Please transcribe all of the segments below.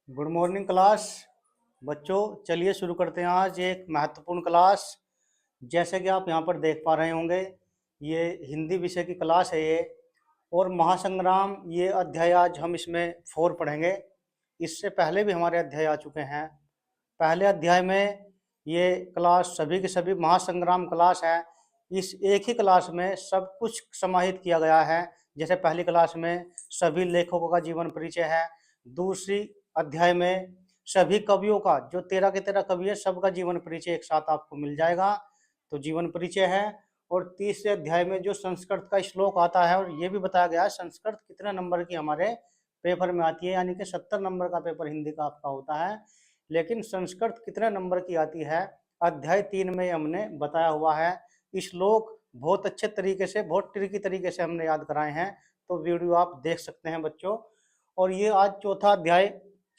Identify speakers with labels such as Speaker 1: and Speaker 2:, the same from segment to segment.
Speaker 1: Good morning class. बच्चों चलिए शुरू करते हैं आज एक महत्वपूर्ण क्लास। जैसे कि आप यहाँ पर देख पा रहे होंगे, ये हिंदी विषय की क्लास है ये। और महासंग्राम ये अध्याय आज हम इसमें 4 पढ़ेंगे। इससे पहले भी हमारे अध्याय आ चुके हैं। पहले अध्याय में ये क्लास सभी के सभी महासंग्राम क्लास है। इस एक ही क्लास में सब कुछ समाहित किया गया है। जैसे पहली क्लास में सभी लेखकों का जीवन परिचय है। दूसरी अध्याय में सभी कवियों का, जो 13 के 13 कवि है, सबका जीवन परिचय एक साथ आपको मिल जाएगा, तो जीवन परिचय है। और तीसरे अध्याय में जो संस्कृत का श्लोक आता है, और ये भी बताया गया है संस्कृत कितने नंबर की हमारे पेपर में आती है, यानी कि 70 नंबर का पेपर हिंदी का आपका होता है, लेकिन संस्कृत कितने नंबर की आती है अध्याय 3 में हमने बताया हुआ है। श्लोक बहुत अच्छे तरीके से, बहुत ट्रिकी तरीके से हमने याद कराए हैं, तो वीडियो आप देख सकते हैं बच्चों। और ये आज चौथा अध्याय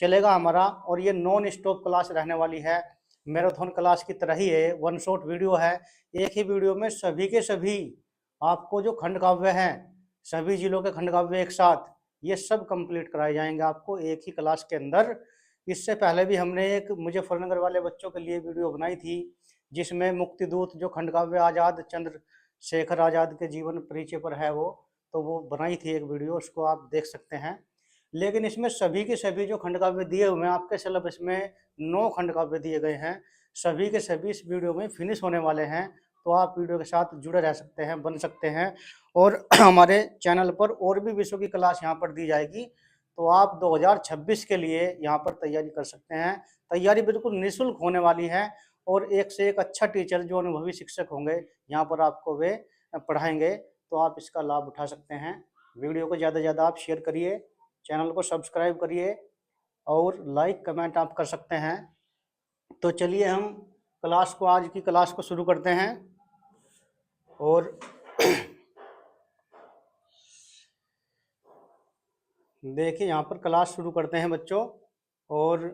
Speaker 1: चलेगा हमारा, और ये नॉन स्टॉप क्लास रहने वाली है। मैराथन क्लास की तरह ही है, वन शॉट वीडियो है। एक ही वीडियो में सभी के सभी आपको जो खंड काव्य हैं, सभी जिलों के खंड काव्य एक साथ, ये सब कंप्लीट कराए जाएंगे आपको एक ही क्लास के अंदर। इससे पहले भी हमने एक मुजफ्फरनगर वाले बच्चों के लिए वीडियो बनाई थी, जिसमें मुक्तिदूत जो खंड काव्य आज़ाद चंद्रशेखर आज़ाद के जीवन परिचय पर है वो बनाई थी एक वीडियो, उसको आप देख सकते हैं। लेकिन इसमें सभी के सभी जो खंड काव्य दिए हुए हैं आपके सिलेबस में, 9 खंड काव्य दिए गए हैं, सभी के सभी इस वीडियो में फिनिश होने वाले हैं। तो आप वीडियो के साथ जुड़े रह सकते हैं, बन सकते हैं। और हमारे चैनल पर और भी विषयों की क्लास यहाँ पर दी जाएगी, तो आप 2026 के लिए यहाँ पर तैयारी कर सकते हैं। तैयारी बिल्कुल निःशुल्क होने वाली है, और एक से एक अच्छा टीचर जो अनुभवी शिक्षक होंगे यहाँ पर आपको वे पढ़ाएंगे, तो आप इसका लाभ उठा सकते हैं। वीडियो को ज़्यादा से ज़्यादा आप शेयर करिए, चैनल को सब्सक्राइब करिए, और लाइक कमेंट आप कर सकते हैं। तो चलिए हम क्लास को, आज की क्लास को शुरू करते हैं। और देखिए यहाँ पर क्लास शुरू करते हैं बच्चों। और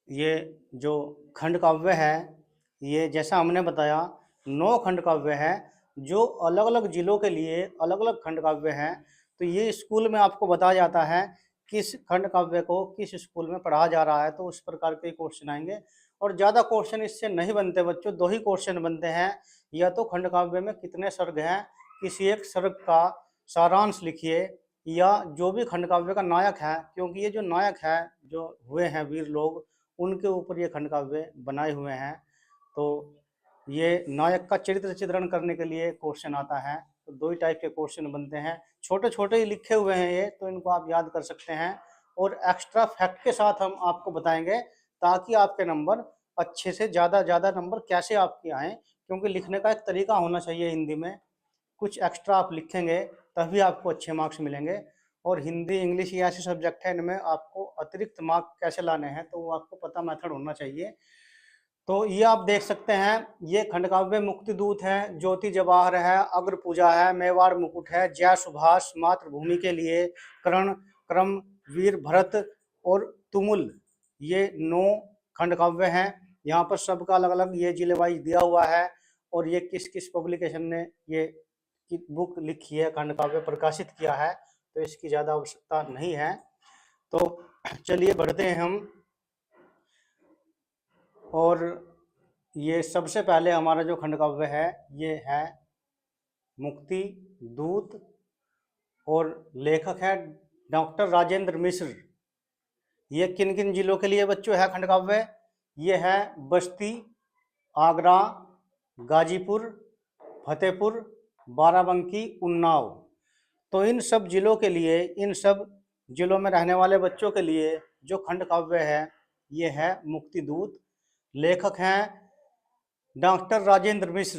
Speaker 1: ये जो खंड काव्य है, ये जैसा हमने बताया 9 खंड काव्य है, जो अलग अलग जिलों के लिए अलग अलग खंड काव्य हैं। तो ये स्कूल में आपको बताया जाता है किस खंड काव्य को किस स्कूल में पढ़ाया जा रहा है, तो उस प्रकार के क्वेश्चन आएंगे। और ज़्यादा क्वेश्चन इससे नहीं बनते बच्चों, 2 ही क्वेश्चन बनते हैं। या तो खंड काव्य में कितने सर्ग हैं, किसी एक सर्ग का सारांश लिखिए, या जो भी खंड काव्य का नायक है, क्योंकि ये जो नायक है, जो हुए हैं वीर लोग, उनके ऊपर ये खंड काव्य बनाए हुए हैं। तो ये नायक का चरित्र चित्रण करने के लिए क्वेश्चन आता है। तो 2 ही टाइप के क्वेश्चन बनते हैं, छोटे छोटे ही लिखे हुए हैं ये, तो इनको आप याद कर सकते हैं। और एक्स्ट्रा फैक्ट के साथ हम आपको बताएंगे, ताकि आपके नंबर अच्छे से ज़्यादा नंबर कैसे आपके आएँ, क्योंकि लिखने का एक तरीका होना चाहिए हिंदी में। कुछ एक्स्ट्रा आप लिखेंगे तभी आपको अच्छे मार्क्स मिलेंगे। और हिंदी इंग्लिश ये ऐसे सब्जेक्ट है, इनमें आपको अतिरिक्त मार्क कैसे लाने हैं, तो वो आपको पता मेथड होना चाहिए। तो ये आप देख सकते हैं, ये खंडकाव्य मुक्तिदूत है, ज्योति जवाहर है, अग्र पूजा है, मेवाड़ मुकुट है, जय सुभाष, मातृभूमि के लिए, करण क्रम, वीर भरत और तुमुल, ये 9 खंडकाव्य हैं। यहाँ पर सबका अलग अलग ये जिले वाइज दिया हुआ है, और ये किस किस पब्लिकेशन ने ये बुक लिखी है, खंडकाव्य प्रकाशित किया है, तो इसकी ज़्यादा आवश्यकता नहीं है। तो चलिए बढ़ते हैं हम। और ये सबसे पहले हमारा जो खंडकाव्य है, ये है मुक्ति दूत, और लेखक है डॉक्टर राजेंद्र मिश्र। ये किन किन जिलों के लिए बच्चों है खंडकाव्य? ये है बस्ती, आगरा, गाजीपुर, फतेहपुर, बाराबंकी, उन्नाव। तो इन सब जिलों के लिए, इन सब जिलों में रहने वाले बच्चों के लिए जो खंड काव्य है, ये है मुक्तिदूत। लेखक हैं डॉक्टर राजेंद्र मिश्र।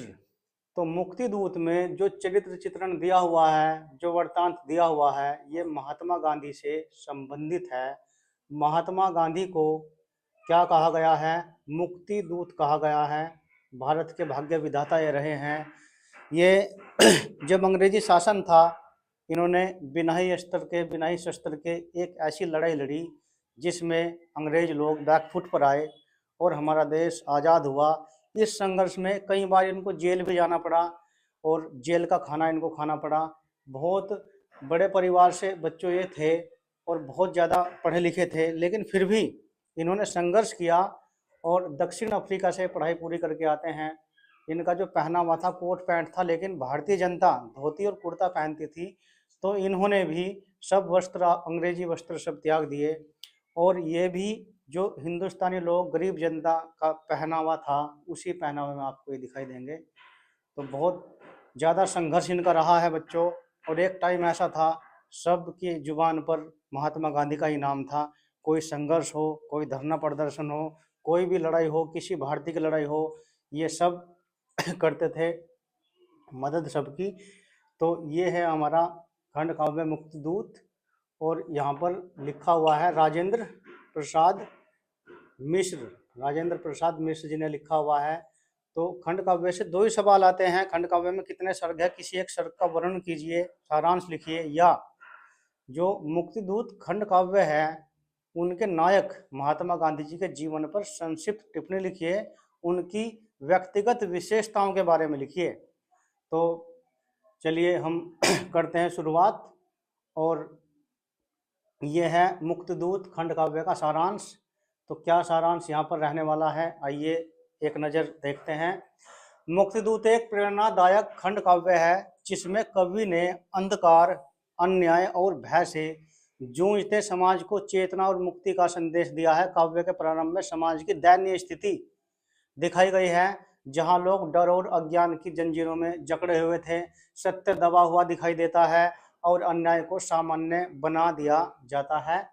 Speaker 1: तो मुक्तिदूत में जो चरित्र चित्रण दिया हुआ है, जो वृत्तांत दिया हुआ है, ये महात्मा गांधी से संबंधित है। महात्मा गांधी को क्या कहा गया है? मुक्तिदूत कहा गया है। भारत के भाग्य विधाता ये रहे हैं। ये जब अंग्रेजी शासन था, इन्होंने बिना ही शस्त्र के एक ऐसी लड़ाई लड़ी जिसमें अंग्रेज लोग बैकफुट पर आए और हमारा देश आज़ाद हुआ। इस संघर्ष में कई बार इनको जेल भी जाना पड़ा, और जेल का खाना इनको खाना पड़ा। बहुत बड़े परिवार से बच्चों ये थे, और बहुत ज़्यादा पढ़े लिखे थे, लेकिन फिर भी इन्होंने संघर्ष किया और दक्षिण अफ्रीका से पढ़ाई पूरी करके आते हैं। इनका जो पहनावा था कोट पैंट था, लेकिन भारतीय जनता धोती और कुर्ता पहनती थी, तो इन्होंने भी सब वस्त्र, अंग्रेजी वस्त्र सब त्याग दिए। और ये भी जो हिंदुस्तानी लोग, गरीब जनता का पहनावा था, उसी पहनावे में आपको ये दिखाई देंगे। तो बहुत ज़्यादा संघर्ष इनका रहा है बच्चों। और एक टाइम ऐसा था, सबकी जुबान पर महात्मा गांधी का ही नाम था। कोई संघर्ष हो, कोई धरना प्रदर्शन हो, कोई भी लड़ाई हो, किसी भारतीय की लड़ाई हो, ये सब करते थे, मदद सबकी। तो ये है हमारा खंड काव्य मुक्तिदूत। और यहाँ पर लिखा हुआ है राजेंद्र प्रसाद मिश्र, राजेंद्र प्रसाद मिश्र जी ने लिखा हुआ है। तो खंड काव्य से दो ही सवाल आते हैं, खंड काव्य में कितने सर्ग है, किसी एक सर्ग का वर्णन कीजिए, सारांश लिखिए, या जो मुक्तिदूत खंड काव्य है उनके नायक महात्मा गांधी जी के जीवन पर संक्षिप्त टिप्पणी लिखिए, उनकी व्यक्तिगत विशेषताओं के बारे में लिखिए। तो चलिए हम करते हैं शुरुआत। और ये है मुक्तिदूत खंड काव्य का सारांश। तो क्या सारांश यहाँ पर रहने वाला है, आइए एक नज़र देखते हैं। मुक्तिदूत एक प्रेरणादायक खंड काव्य है जिसमें कवि ने अंधकार, अन्याय और भय से जूझते समाज को चेतना और मुक्ति का संदेश दिया है। काव्य के प्रारंभ में समाज की दयनीय स्थिति दिखाई गई है, जहां लोग डर और अज्ञान की जंजीरों में जकड़े हुए थे। सत्य दबा हुआ दिखाई देता है और अन्याय को सामान्य बना दिया जाता है।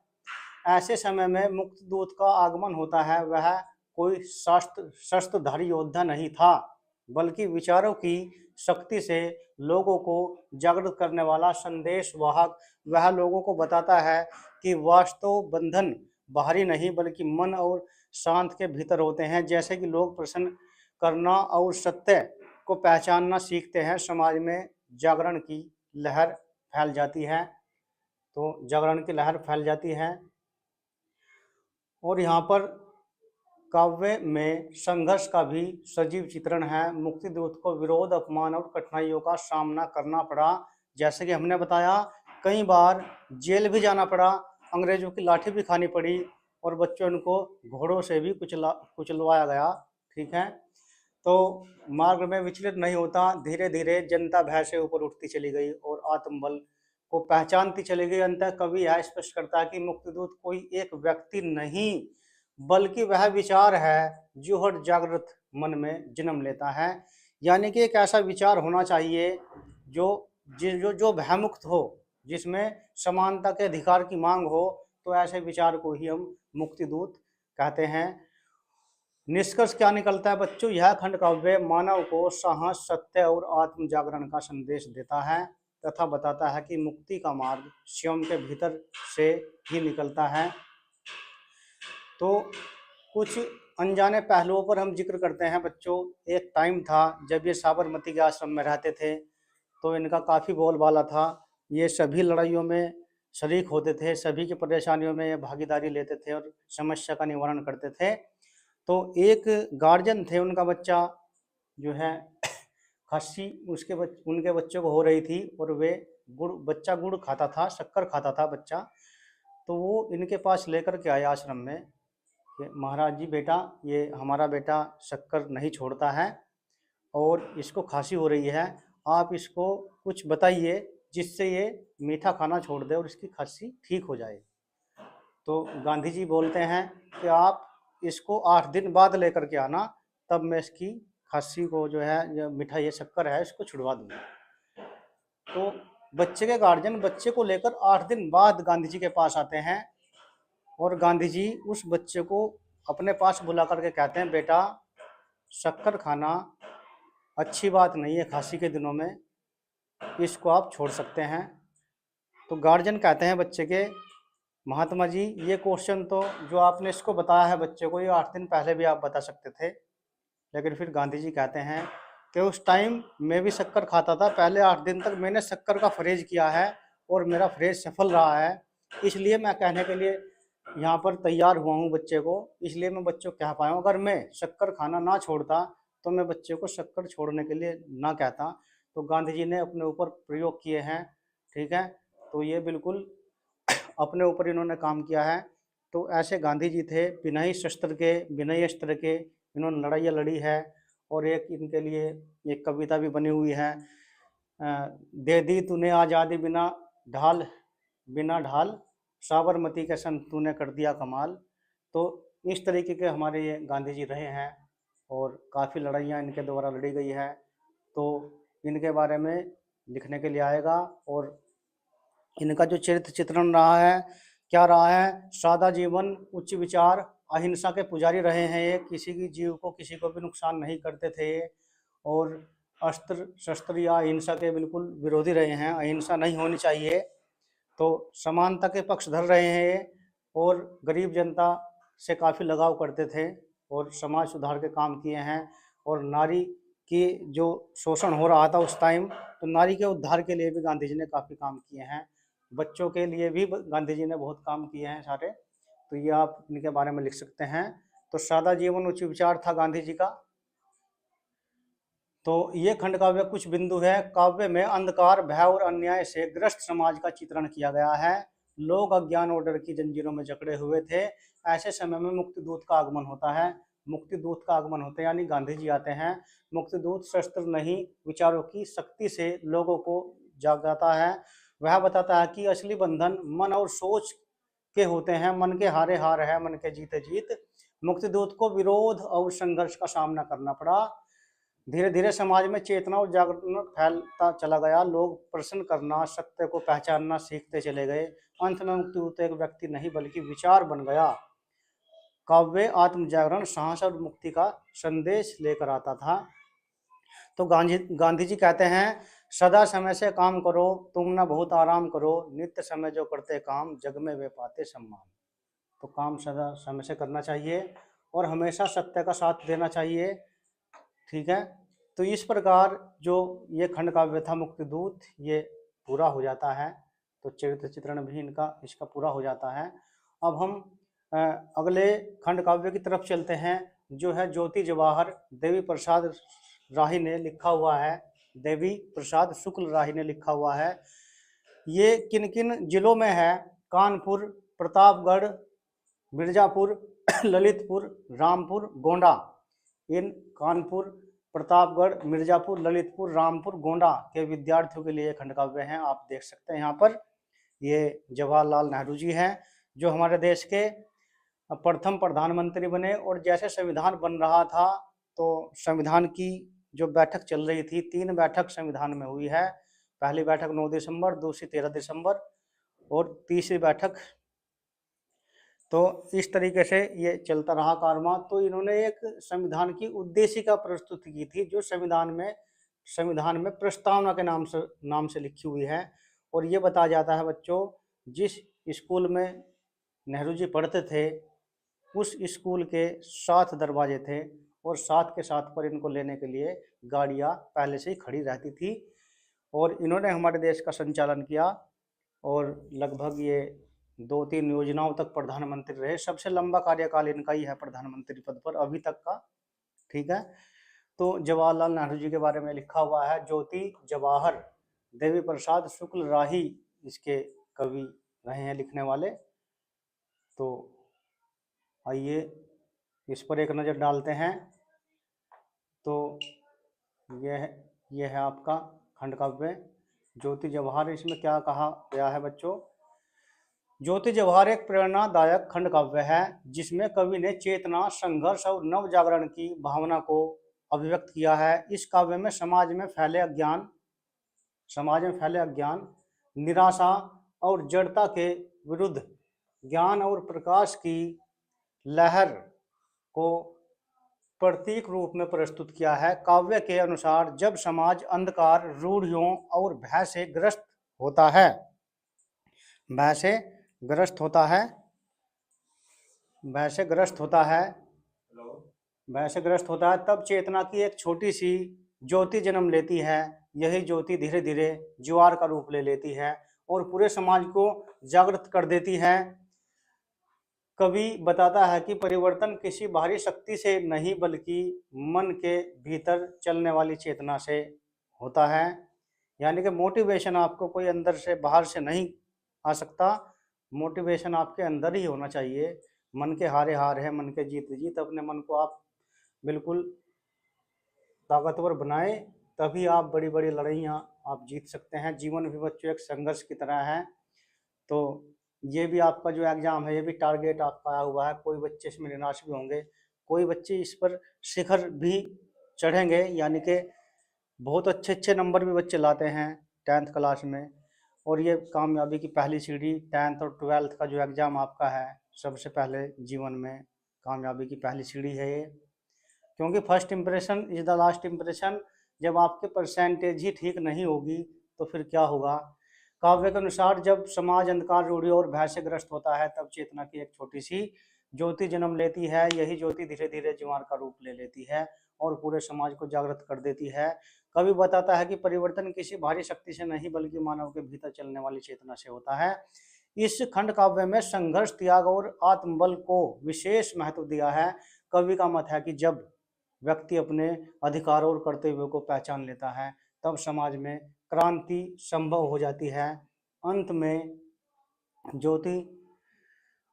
Speaker 1: ऐसे समय में मुक्तिदूत का आगमन होता है। वह कोई शस्त्रधारी योद्धा नहीं था, बल्कि विचारों की शक्ति से लोगों को जागृत करने वाला संदेशवाहक। वह लोगों को बताता है कि वास्तव बंधन बाहरी नहीं, बल्कि मन और शांत के भीतर होते हैं। जैसे कि लोग प्रश्न करना और सत्य को पहचानना सीखते हैं, समाज में जागरण की लहर फैल जाती है। तो जागरण की लहर फैल जाती है। और यहाँ पर काव्य में संघर्ष का भी सजीव चित्रण है। मुक्तिदूत को विरोध, अपमान और कठिनाइयों का सामना करना पड़ा। जैसे कि हमने बताया, कई बार जेल भी जाना पड़ा, अंग्रेजों की लाठी भी खानी पड़ी, और बच्चों को घोड़ों से भी कुचलवाया गया। ठीक है, तो मार्ग में विचलित नहीं होता। धीरे धीरे जनता भय से ऊपर उठती चली गई और आत्मबल को पहचानती चली गई। अंततः कवि यह स्पष्ट करता है कि मुक्तिदूत कोई एक व्यक्ति नहीं, बल्कि वह विचार है जो हर जागृत मन में जन्म लेता है। यानी कि एक ऐसा विचार होना चाहिए जो जो जो भयमुक्त हो, जिसमें समानता के अधिकार की मांग हो। तो ऐसे विचार को ही हम मुक्तिदूत कहते हैं। निष्कर्ष क्या निकलता है बच्चों? यह खंड काव्य मानव को साहस, सत्य और आत्म जागरण का संदेश देता है तथा बताता है कि मुक्ति का मार्ग स्वयं के भीतर से ही निकलता है। तो कुछ अनजाने पहलुओं पर हम जिक्र करते हैं बच्चों। एक टाइम था जब ये साबरमती के आश्रम में रहते थे, तो इनका काफ़ी बोलबाला था। ये सभी लड़ाइयों में शरीक होते थे, सभी की परेशानियों में ये भागीदारी लेते थे और समस्या का निवारण करते थे। तो एक गार्जियन थे, उनका बच्चा जो है खांसी उनके बच्चे को हो रही थी, और वे बच्चा गुड़ खाता था, शक्कर खाता था बच्चा। तो वो इनके पास लेकर के आए आश्रम में कि महाराज जी बेटा, ये हमारा बेटा शक्कर नहीं छोड़ता है और इसको खांसी हो रही है, आप इसको कुछ बताइए जिससे ये मीठा खाना छोड़ दे और इसकी खांसी ठीक हो जाए। तो गांधी जी बोलते हैं कि आप इसको 8 दिन बाद लेकर के आना, तब मैं इसकी खांसी को जो है, जो मीठा ये शक्कर है, इसको छुड़वा दूंगा। तो बच्चे के गार्जियन बच्चे को लेकर 8 दिन बाद गांधी जी के पास आते हैं, और गांधी जी उस बच्चे को अपने पास बुला करके कहते हैं, बेटा शक्कर खाना अच्छी बात नहीं है खांसी के दिनों में, इसको आप छोड़ सकते हैं। तो गार्जियन कहते हैं बच्चे के, महात्मा जी ये क्वेश्चन तो जो आपने इसको बताया है बच्चे को, ये 8 दिन पहले भी आप बता सकते थे। लेकिन फिर गांधी जी कहते हैं कि उस टाइम मैं भी शक्कर खाता था, पहले 8 दिन तक मैंने शक्कर का परहेज किया है और मेरा परहेज सफल रहा है, इसलिए मैं कहने के लिए यहाँ पर तैयार हुआ हूँ बच्चे को। इसलिए मैं बच्चों को कह पाया हूँ, अगर मैं शक्कर खाना ना छोड़ता तो मैं बच्चे को शक्कर छोड़ने के लिए ना कहता। तो गांधी जी ने अपने ऊपर प्रयोग किए हैं। ठीक है, तो ये बिल्कुल अपने ऊपर इन्होंने काम किया है। तो ऐसे गांधी जी थे, बिना ही शस्त्र के, बिना ही अस्त्र के इन्होंने लड़ाइयाँ लड़ी है। और एक इनके लिए एक कविता भी बनी हुई है, दे दी तूने आज़ादी बिना ढाल, साबरमती के संग तूने कर दिया कमाल। तो इस तरीके के हमारे ये गांधी जी रहे हैं और काफ़ी लड़ाइयाँ इनके द्वारा लड़ी गई है। तो इनके बारे में लिखने के लिए आएगा। और इनका जो चरित्र चित्रण रहा है, क्या रहा है, सादा जीवन, उच्च विचार, अहिंसा के पुजारी रहे हैं ये, किसी की जीव को किसी को भी नुकसान नहीं करते थे ये। और अस्त्र शस्त्र या अहिंसा के बिल्कुल विरोधी रहे हैं, अहिंसा नहीं होनी चाहिए। तो समानता के पक्षधर रहे हैं ये, और गरीब जनता से काफ़ी लगाव करते थे और समाज सुधार के काम किए हैं। और नारी की जो शोषण हो रहा था उस टाइम, तो नारी के उद्धार के लिए भी गांधी जी ने काफ़ी काम किए हैं। बच्चों के लिए भी गांधी जी ने बहुत काम किए हैं सारे। तो ये आप इनके बारे में लिख सकते हैं। तो सादा जीवन उच्च विचार था गांधी जी का। तो ये खंड काव्य कुछ बिंदु है। काव्य में अंधकार, भय और अन्याय से ग्रस्त समाज का चित्रण किया गया है। लोग अज्ञान और डर की जंजीरों में जकड़े हुए थे। ऐसे समय में मुक्ति दूत का आगमन होता है। मुक्ति दूत का आगमन होता है यानी गांधी जी आते हैं। मुक्ति दूत शस्त्र नहीं, विचारों की शक्ति से लोगों को जागाता है। वह बताता है कि असली बंधन मन और सोच के होते हैं। मन के हारे हार है, मन के जीते जीत। मुक्ति दूत को विरोध और संघर्ष का सामना करना पड़ा। धीरे धीरे समाज में चेतना और जागरण फैलता चला गया। लोग प्रश्न करना, सत्य को पहचानना सीखते चले गए। अंत में मुक्तिदूत एक व्यक्ति नहीं बल्कि विचार बन गया। काव्य आत्म जागरण, साहस और मुक्ति का संदेश लेकर आता था। तो गांधी जी कहते हैं, सदा समय से काम करो, तुम ना बहुत आराम करो, नित्य समय जो करते काम, जग में वे पाते सम्मान। तो काम सदा समय से करना चाहिए और हमेशा सत्य का साथ देना चाहिए। ठीक है। तो इस प्रकार जो ये खंड काव्य था मुक्तिदूत, ये पूरा हो जाता है। तो चरित्र चित्रण भी इनका इसका पूरा हो जाता है। अब हम अगले खंड काव्य की तरफ चलते हैं, जो है ज्योति जवाहर, देवी प्रसाद राही ने लिखा हुआ है। देवी प्रसाद शुक्ल राही ने लिखा हुआ है। ये किन किन जिलों में है? कानपुर, प्रतापगढ़, मिर्जापुर, ललितपुर, रामपुर, गोंडा। इन कानपुर, प्रतापगढ़, मिर्जापुर, ललितपुर, रामपुर, गोंडा के विद्यार्थियों के लिए खंड काव्य हैं। आप देख सकते हैं यहाँ पर। ये जवाहरलाल नेहरू जी हैं, जो हमारे देश के प्रथम प्रधानमंत्री बने। और जैसे संविधान बन रहा था, तो संविधान की जो बैठक चल रही थी, 3 बैठक संविधान में हुई है। पहली बैठक 9 दिसंबर, दूसरी 13 दिसंबर और तीसरी बैठक। तो इस तरीके से ये चलता रहा कारवां। तो इन्होंने एक संविधान की उद्देशिका प्रस्तुत की थी, जो संविधान में प्रस्तावना के नाम से लिखी हुई है। और ये बताया जाता है बच्चों, जिस स्कूल में नेहरू जी पढ़ते थे, उस स्कूल के 7 दरवाजे थे और 7 के 7 पर इनको लेने के लिए गाड़ियाँ पहले से ही खड़ी रहती थी। और इन्होंने हमारे देश का संचालन किया और लगभग ये 2-3 योजनाओं तक प्रधानमंत्री रहे। सबसे लंबा कार्यकाल इनका ही है प्रधानमंत्री पद पर अभी तक का। ठीक है। तो जवाहरलाल नेहरू जी के बारे में लिखा हुआ है। ज्योति जवाहर, देवी प्रसाद शुक्ल राही इसके कवि रहे हैं, लिखने वाले। तो आइए इस पर एक नज़र डालते हैं। तो यह है आपका खंड काव्य ज्योति जवाहर। इसमें क्या कहा गया है बच्चों? ज्योति जवाहर एक प्रेरणादायक खंड काव्य है, जिसमें कवि ने चेतना, संघर्ष और नव जागरण की भावना को अभिव्यक्त किया है। इस काव्य में समाज में फैले अज्ञान, निराशा और जड़ता के विरुद्ध ज्ञान और प्रकाश की लहर को प्रतीक रूप में प्रस्तुत किया है। काव्य के अनुसार, जब समाज अंधकार, रूढ़ियों और भय से ग्रस्त होता है, भय से ग्रस्त होता है, तब चेतना की एक छोटी सी ज्योति जन्म लेती है। यही ज्योति धीरे धीरे ज्वार का रूप ले लेती है और पूरे समाज को जागृत कर देती है। कवि बताता है कि परिवर्तन किसी बाहरी शक्ति से नहीं, बल्कि मन के भीतर चलने वाली चेतना से होता है। यानी कि मोटिवेशन आपको कोई अंदर से बाहर से नहीं आ सकता, मोटिवेशन आपके अंदर ही होना चाहिए। मन के हारे हार है, मन के जीत जीत। अपने मन को आप बिल्कुल ताकतवर बनाए, तभी आप बड़ी बड़ी लड़ाइयाँ आप जीत सकते हैं। जीवन भी बच्चों एक संघर्ष की तरह है। तो ये भी आपका जो एग्ज़ाम है, ये भी टारगेट आपका आया हुआ है। कोई बच्चे इसमें निराश भी होंगे, कोई बच्चे इस पर शिखर भी चढ़ेंगे, यानी कि बहुत अच्छे अच्छे नंबर भी बच्चे लाते हैं 10th क्लास में। और ये कामयाबी की पहली सीढ़ी 10th और 12th का जो एग्ज़ाम आपका है, सबसे पहले जीवन में कामयाबी की पहली सीढ़ी है ये। क्योंकि first impression is the last impression. जब आपके परसेंटेज ही ठीक नहीं होगी तो फिर क्या होगा। काव्य के अनुसार जब समाज अंधकार, रूढ़ी और भय से ग्रस्त होता है, तब चेतना की एक छोटी सी ज्योति जन्म लेती है। यही ज्योति धीरे धीरे ज्वार का रूप ले लेती है और पूरे समाज को जागृत कर देती है। कवि बताता है कि परिवर्तन किसी भारी शक्ति से नहीं, बल्कि मानव के भीतर चलने वाली चेतना से होता है। इस खंड काव्य में संघर्ष, त्याग और आत्मबल को विशेष महत्व दिया है। कवि का मत है कि जब व्यक्ति अपने अधिकारों और कर्तव्यों को पहचान लेता है, तब समाज में क्रांति संभव हो जाती है। अंत में ज्योति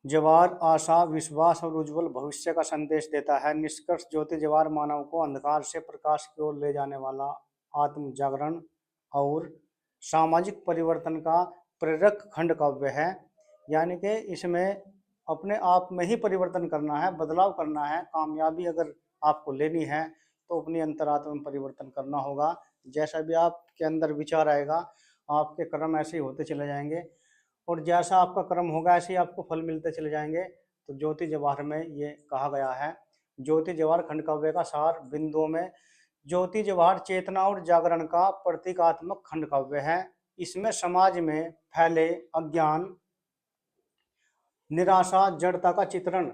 Speaker 1: ज्वार आशा, विश्वास और उज्जवल भविष्य का संदेश देता है। निष्कर्ष, ज्योति ज्वार मानव को अंधकार से प्रकाश की ओर ले जाने वाला आत्म जागरण और सामाजिक परिवर्तन का प्रेरक खंड काव्य है। यानी कि इसमें अपने आप में ही परिवर्तन करना है, बदलाव करना है। कामयाबी अगर आपको लेनी है तो अपनी अंतरात्मा में परिवर्तन करना होगा। जैसा भी आपके अंदर विचार आएगा, आपके कर्म ऐसे ही होते चले जाएंगे, और जैसा आपका कर्म होगा ऐसे ही आपको फल मिलते चले जाएंगे। तो ज्योति जवाहर में ये कहा गया है। ज्योति जवाहर खंड काव्य का सार बिंदुओं में, ज्योति जवाहर चेतना और जागरण का प्रतीकात्मक खंड काव्य है। इसमें समाज में फैले अज्ञान, निराशा, जड़ता का चित्रण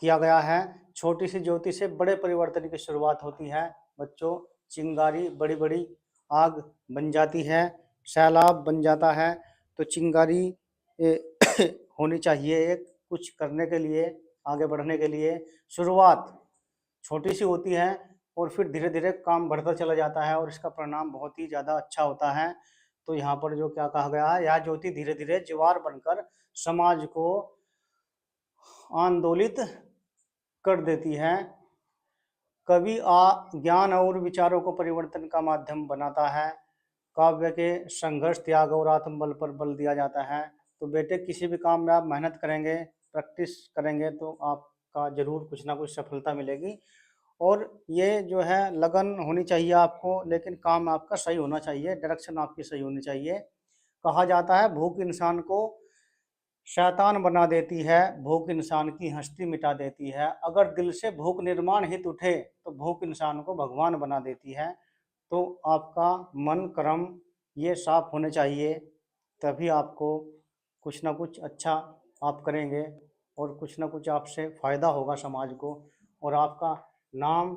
Speaker 1: किया गया है। छोटी सी ज्योति से बड़े परिवर्तन की शुरुआत होती है। बच्चों, चिंगारी बड़ी बड़ी आग बन जाती है, सैलाब बन जाता है। तो चिंगारी होनी चाहिए एक कुछ करने के लिए, आगे बढ़ने के लिए। शुरुआत छोटी सी होती है और फिर धीरे धीरे काम बढ़ता चला जाता है और इसका परिणाम बहुत ही ज़्यादा अच्छा होता है। तो यहाँ पर जो क्या कहा गया है, यह ज्योति धीरे धीरे ज्वार बनकर समाज को आंदोलित कर देती है। कवि ज्ञान और विचारों को परिवर्तन का माध्यम बनाता है। काव्य के संघर्ष, त्याग और आत्मबल पर बल दिया जाता है। तो बेटे, किसी भी काम में आप मेहनत करेंगे, प्रैक्टिस करेंगे, तो आपका जरूर कुछ ना कुछ सफलता मिलेगी। और ये जो है लगन होनी चाहिए आपको, लेकिन काम आपका सही होना चाहिए, डायरेक्शन आपकी सही होनी चाहिए। कहा जाता है भूख इंसान को शैतान बना देती है, भूख इंसान की हस्ती मिटा देती है। अगर दिल से भूख निर्माण हित उठे तो भूख इंसान को भगवान बना देती है। तो आपका मन, कर्म ये साफ होने चाहिए, तभी आपको कुछ ना कुछ अच्छा आप करेंगे और कुछ ना कुछ आपसे फ़ायदा होगा समाज को, और आपका नाम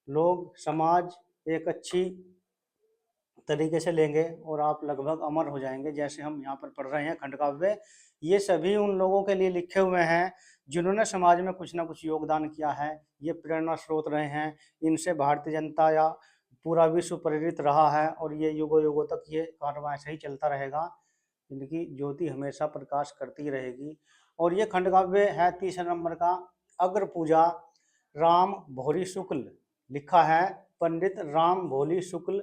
Speaker 1: लोग, समाज एक अच्छी तरीके से लेंगे और आप लगभग अमर हो जाएंगे। जैसे हम यहाँ पर पढ़ रहे हैं खंड काव्य, ये सभी उन लोगों के लिए लिखे हुए हैं जिन्होंने समाज में कुछ ना कुछ योगदान किया है। ये प्रेरणा स्रोत रहे हैं, इनसे भारतीय जनता या पूरा विश्व प्रेरित रहा है, और ये युगों युगों तक ये कारवां ऐसे ही चलता रहेगा। इनकी ज्योति हमेशा प्रकाश करती रहेगी। और ये खंड काव्य है 30 नंबर का। अग्र पूजा राम भोरी शुक्ल लिखा है, पंडित राम भोली शुक्ल।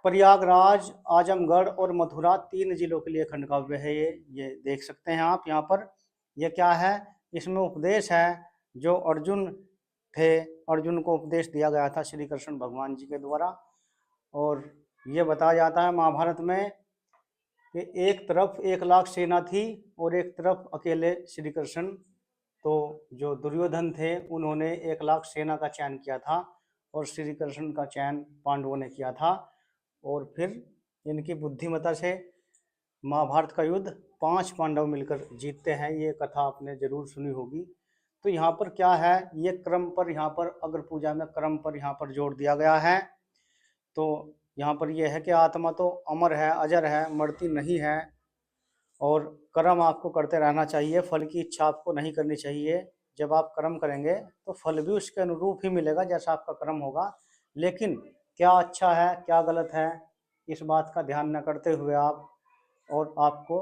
Speaker 1: प्रयागराज, आजमगढ़ और मथुरा 3 जिलों के लिए खंड काव्य है ये देख सकते हैं आप यहाँ पर। ये क्या है, इसमें उपदेश है जो अर्जुन थे, अर्जुन को उपदेश दिया गया था श्री कृष्ण भगवान जी के द्वारा। और ये बताया जाता है महाभारत में कि एक तरफ 1 लाख सेना थी और एक तरफ अकेले श्री कृष्ण। तो जो दुर्योधन थे उन्होंने 1 लाख सेना का चयन किया था और श्री कृष्ण का चयन पांडवों ने किया था। और फिर इनकी बुद्धिमत्ता से महाभारत का युद्ध 5 पांडव मिलकर जीतते हैं। ये कथा आपने जरूर सुनी होगी। तो यहाँ पर क्या है, ये क्रम पर, यहाँ पर अग्र पूजा में क्रम पर यहाँ पर जोड़ दिया गया है। तो यहाँ पर यह है कि आत्मा तो अमर है, अजर है, मरती नहीं है, और कर्म आपको करते रहना चाहिए। फल की इच्छा आपको नहीं करनी चाहिए। जब आप कर्म करेंगे तो फल भी उसके अनुरूप ही मिलेगा जैसा आपका कर्म होगा। लेकिन क्या अच्छा है क्या गलत है, इस बात का ध्यान न करते हुए आप, और आपको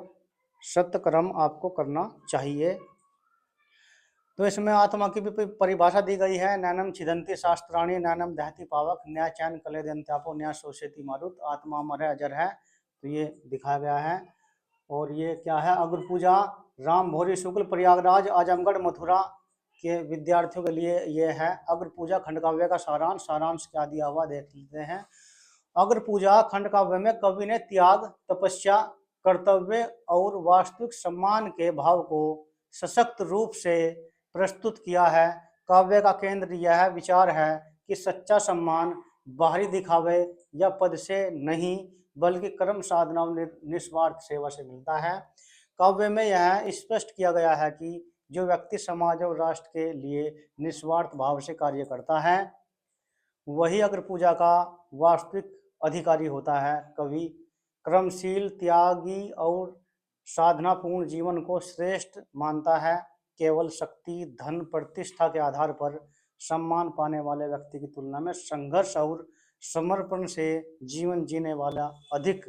Speaker 1: सत्कर्म आपको करना चाहिए। तो इसमें आत्मा की भी परिभाषा दी गई है। नैनम छिदंती शास्त्राणी नैनम दहती पावक न्याय चैन कले दंत्यापो न्याय शोषेती मारुत, आत्मा अमर है, अजर है। तो ये दिखाया गया है। और ये क्या है, अग्र पूजा राम भोरी शुक्ल प्रयागराज आजमगढ़ मथुरा के विद्यार्थियों के लिए ये है। अग्र पूजा खंड काव्य का सारांश क्या दिया हुआ देख लेते हैं। अग्र पूजा खंड काव्य में कवि ने त्याग, तपस्या, कर्तव्य और वास्तविक सम्मान के भाव को सशक्त रूप से प्रस्तुत किया है। काव्य का केंद्र यह विचार है कि सच्चा सम्मान बाहरी दिखावे या पद से नहीं बल्कि कर्म साधना और निस्वार्थ सेवा से मिलता है। काव्य में यह स्पष्ट किया गया है कि जो व्यक्ति समाज और राष्ट्र के लिए निस्वार्थ भाव से कार्य करता है वही अग्र पूजा का वास्तविक अधिकारी होता है। कवि कर्मशील, त्यागी और साधनापूर्ण जीवन को श्रेष्ठ मानता है। केवल शक्ति, धन, प्रतिष्ठा के आधार पर सम्मान पाने वाले व्यक्ति की तुलना में संघर्ष और समर्पण से जीवन जीने वाला अधिक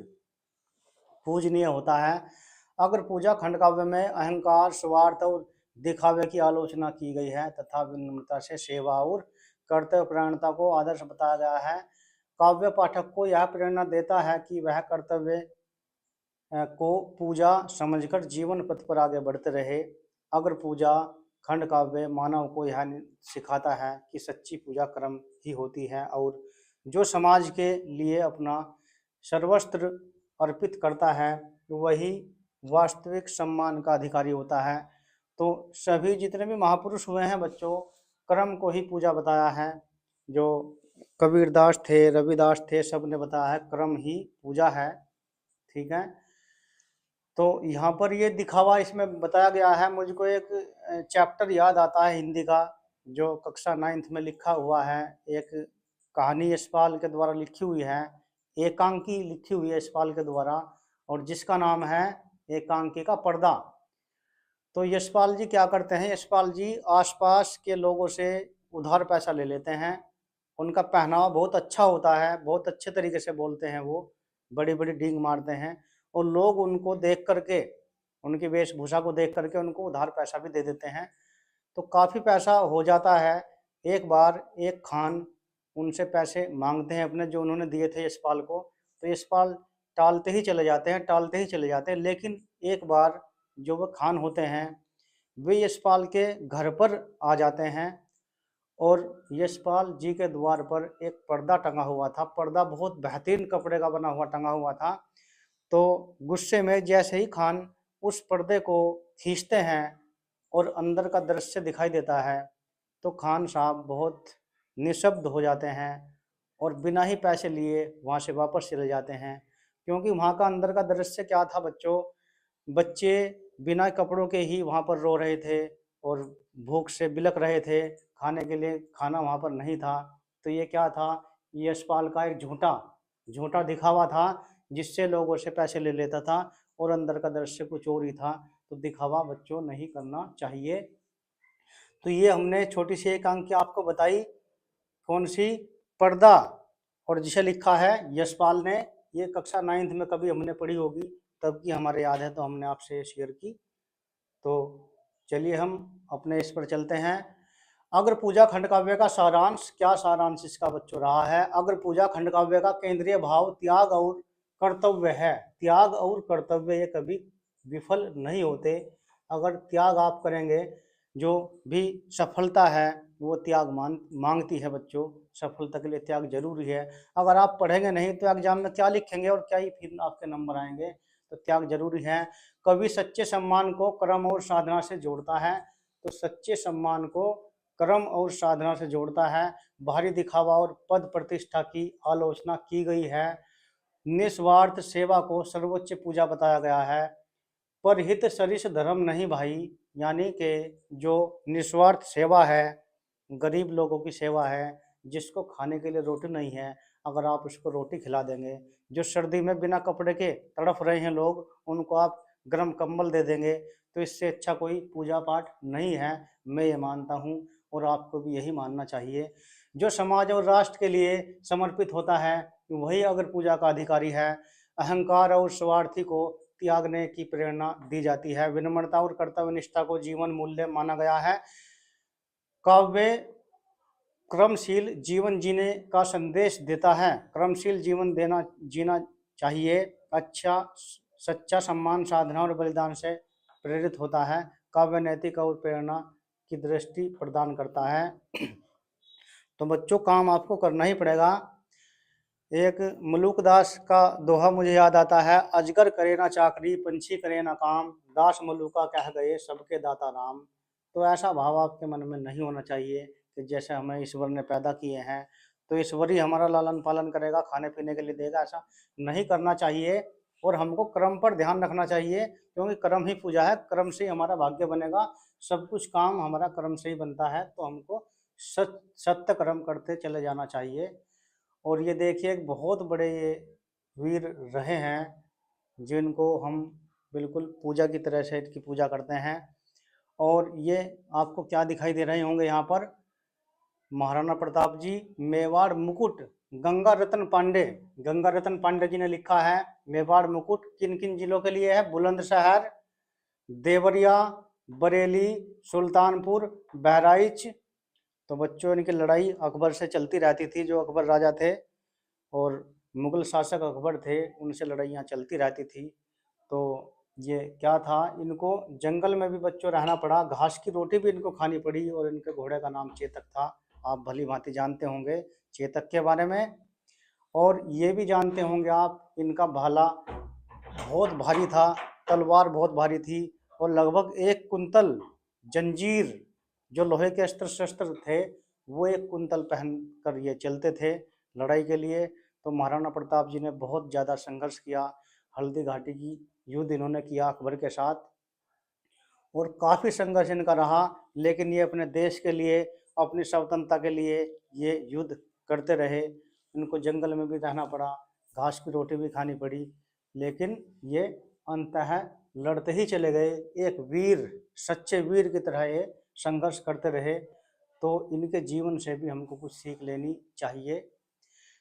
Speaker 1: पूजनीय होता है। अग्र पूजा खंड काव्य में अहंकार, स्वार्थ और दिखावे की आलोचना की गई है तथा विनम्रता से सेवा और कर्तव्य परायणता को आदर्श बताया गया है। काव्य पाठक को यह प्रेरणा देता है कि वह कर्तव्य को पूजा समझकर जीवन पथ पर आगे बढ़ते रहे। अग्र पूजा खंड काव्य मानव को यह सिखाता है कि सच्ची पूजा कर्म ही होती है और जो समाज के लिए अपना सर्वस्त्र अर्पित करता है वही वास्तविक सम्मान का अधिकारी होता है। तो सभी जितने भी महापुरुष हुए हैं बच्चों, कर्म को ही पूजा बताया है। जो कबीरदास थे, रविदास थे, सब ने बताया है कर्म ही पूजा है। ठीक है, तो यहाँ पर ये दिखावा इसमें बताया गया है। मुझको एक चैप्टर याद आता है हिंदी का जो कक्षा 9th में लिखा हुआ है। एक कहानी यशपाल के द्वारा लिखी हुई है, एकांकी लिखी हुई है यशपाल के द्वारा, और जिसका नाम है एकांकी का पर्दा। तो यशपाल जी क्या करते हैं, यशपाल जी आसपास के लोगों से उधार पैसा ले लेते हैं। उनका पहनावा बहुत अच्छा होता है, बहुत अच्छे तरीके से बोलते हैं, वो बड़ी बड़ी डींग मारते हैं और लोग उनको देख करके, उनकी वेशभूषा को देख करके उनको उधार पैसा भी दे देते हैं। तो काफ़ी पैसा हो जाता है। एक बार एक खान उनसे पैसे मांगते हैं अपने जो उन्होंने दिए थे यशपाल को, तो यशपाल टालते ही चले जाते हैं, टालते ही चले जाते हैं। लेकिन एक बार जो वो खान होते हैं वे यशपाल के घर पर आ जाते हैं और यशपाल जी के द्वार पर एक पर्दा टंगा हुआ था। पर्दा बहुत बेहतरीन कपड़े का बना हुआ टंगा हुआ था। तो गुस्से में जैसे ही खान उस पर्दे को खींचते हैं और अंदर का दृश्य दिखाई देता है तो खान साहब बहुत निशब्द हो जाते हैं और बिना ही पैसे लिए वहाँ से वापस चले जाते हैं। क्योंकि वहाँ का अंदर का दृश्य क्या था बच्चों, बच्चे बिना कपड़ों के ही वहाँ पर रो रहे थे और भूख से बिलख रहे थे, खाने के लिए खाना वहाँ पर नहीं था। तो ये क्या था, यशपाल का एक झूठा दिखावा था जिससे लोगों से पैसे ले लेता था और अंदर का दृश्य कुछ और ही था। तो दिखावा बच्चों नहीं करना चाहिए। तो ये हमने छोटी सी एक अंक आपको बताई, कौन सी, पर्दा, और जिसे लिखा है यशपाल ने। ये कक्षा 9th में कभी हमने पढ़ी होगी, तब की हमारे याद है तो हमने आपसे शेयर की। तो चलिए हम अपने इस पर चलते हैं। अग्र पूजा खंड काव्य का सारांश, क्या सारांश इसका बच्चों रहा है। अग्र पूजा खंड काव्य का केंद्रीय भाव त्याग और कर्तव्य है। त्याग और कर्तव्य ये कभी विफल नहीं होते। अगर त्याग आप करेंगे, जो भी सफलता है वो त्याग मांगती है बच्चों। सफलता के लिए त्याग जरूरी है। अगर आप पढ़ेंगे नहीं तो एग्जाम में क्या लिखेंगे और क्या ही फिर आपके नंबर आएंगे। तो त्याग जरूरी है। कवि सच्चे सम्मान को कर्म और साधना से जोड़ता है। तो सच्चे सम्मान को कर्म और साधना से जोड़ता है। बाहरी दिखावा और पद प्रतिष्ठा की आलोचना की गई है। निस्वार्थ सेवा को सर्वोच्च पूजा बताया गया है। परहित सरिस धर्म नहीं भाई, यानी कि जो निस्वार्थ सेवा है, गरीब लोगों की सेवा है, जिसको खाने के लिए रोटी नहीं है, अगर आप उसको रोटी खिला देंगे, जो सर्दी में बिना कपड़े के तड़फ रहे हैं लोग, उनको आप गर्म कंबल दे देंगे, तो इससे अच्छा कोई पूजा पाठ नहीं है। मैं ये मानता हूँ और आपको भी यही मानना चाहिए। जो समाज और राष्ट्र के लिए समर्पित होता है वही अगर पूजा का अधिकारी है। अहंकार और स्वार्थी को त्यागने की प्रेरणा दी जाती है। विनम्रता और कर्तव्य निष्ठा को जीवन मूल्य माना गया है। काव्य क्रमशील जीवन जीने का संदेश देता है। क्रमशील जीवन जीना चाहिए। अच्छा सच्चा सम्मान साधना और बलिदान से प्रेरित होता है। काव्य नैतिक और प्रेरणा की दृष्टि प्रदान करता है। तो बच्चों काम आपको करना ही पड़ेगा। एक मलूकदास का दोहा मुझे याद आता है, अजगर करे ना चाकरी पंछी करे ना काम, दास मलूका कह गए सबके दाता राम। तो ऐसा भाव आपके मन में नहीं होना चाहिए कि जैसे हमें ईश्वर ने पैदा किए हैं तो ईश्वर ही हमारा लालन पालन करेगा, खाने पीने के लिए देगा, ऐसा नहीं करना चाहिए। और हमको कर्म पर ध्यान रखना चाहिए, क्योंकि कर्म ही पूजा है, कर्म से ही हमारा भाग्य बनेगा। सब कुछ काम हमारा कर्म से ही बनता है, तो हमको सत्य कर्म करते चले जाना चाहिए। और ये देखिए बहुत बड़े ये वीर रहे हैं जिनको हम बिल्कुल पूजा की तरह से इनकी पूजा करते हैं। और ये आपको क्या दिखाई दे रहे होंगे यहाँ पर, महाराणा प्रताप जी मेवाड़ मुकुट। गंगा रत्न पांडे जी ने लिखा है मेवाड़ मुकुट किन किन जिलों के लिए है, बुलंदशहर, देवरिया, बरेली, सुल्तानपुर, बहराइच। तो बच्चों इनकी लड़ाई अकबर से चलती रहती थी, जो अकबर राजा थे और मुगल शासक अकबर थे, उनसे लड़ाइयाँ चलती रहती थी। तो ये क्या था, इनको जंगल में भी बच्चों रहना पड़ा, घास की रोटी भी इनको खानी पड़ी, और इनके घोड़े का नाम चेतक था। आप भली भांति जानते होंगे चेतक के बारे में। और ये भी जानते होंगे आप इनका भाला बहुत भारी था, तलवार बहुत भारी थी, और लगभग 1 कुंतल जंजीर, जो लोहे के अस्त्र शस्त्र थे, वो 1 कुंतल पहन कर ये चलते थे लड़ाई के लिए। तो महाराणा प्रताप जी ने बहुत ज़्यादा संघर्ष किया, हल्दी घाटी की युद्ध इन्होंने किया अकबर के साथ, और काफ़ी संघर्ष इनका रहा। लेकिन ये अपने देश के लिए, अपनी स्वतंत्रता के लिए ये युद्ध करते रहे। इनको जंगल में भी रहना पड़ा, घास की रोटी भी खानी पड़ी, लेकिन ये अंततः लड़ते ही चले गए। एक वीर, सच्चे वीर की तरह ये संघर्ष करते रहे। तो इनके जीवन से भी हमको कुछ सीख लेनी चाहिए।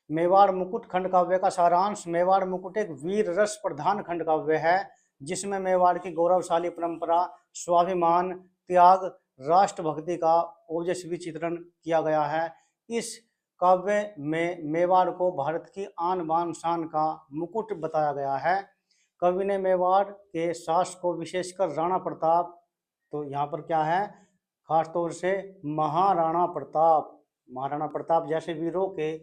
Speaker 1: मेवाड़ मुकुट खंड काव्य का सारांश। मेवाड़ मुकुट एक वीर रस प्रधान खंड काव्य है, जिसमें मेवाड़ की गौरवशाली परंपरा, स्वाभिमान, त्याग, राष्ट्रभक्ति का ओजस्वी चित्रण किया गया है। इस काव्य में मेवाड़ को भारत की आन बान शान का मुकुट बताया गया है। कवि ने मेवाड़ के शासकों, विशेषकर राणा प्रताप, तो यहाँ पर क्या है, खासतौर से महाराणा प्रताप जैसे वीरों के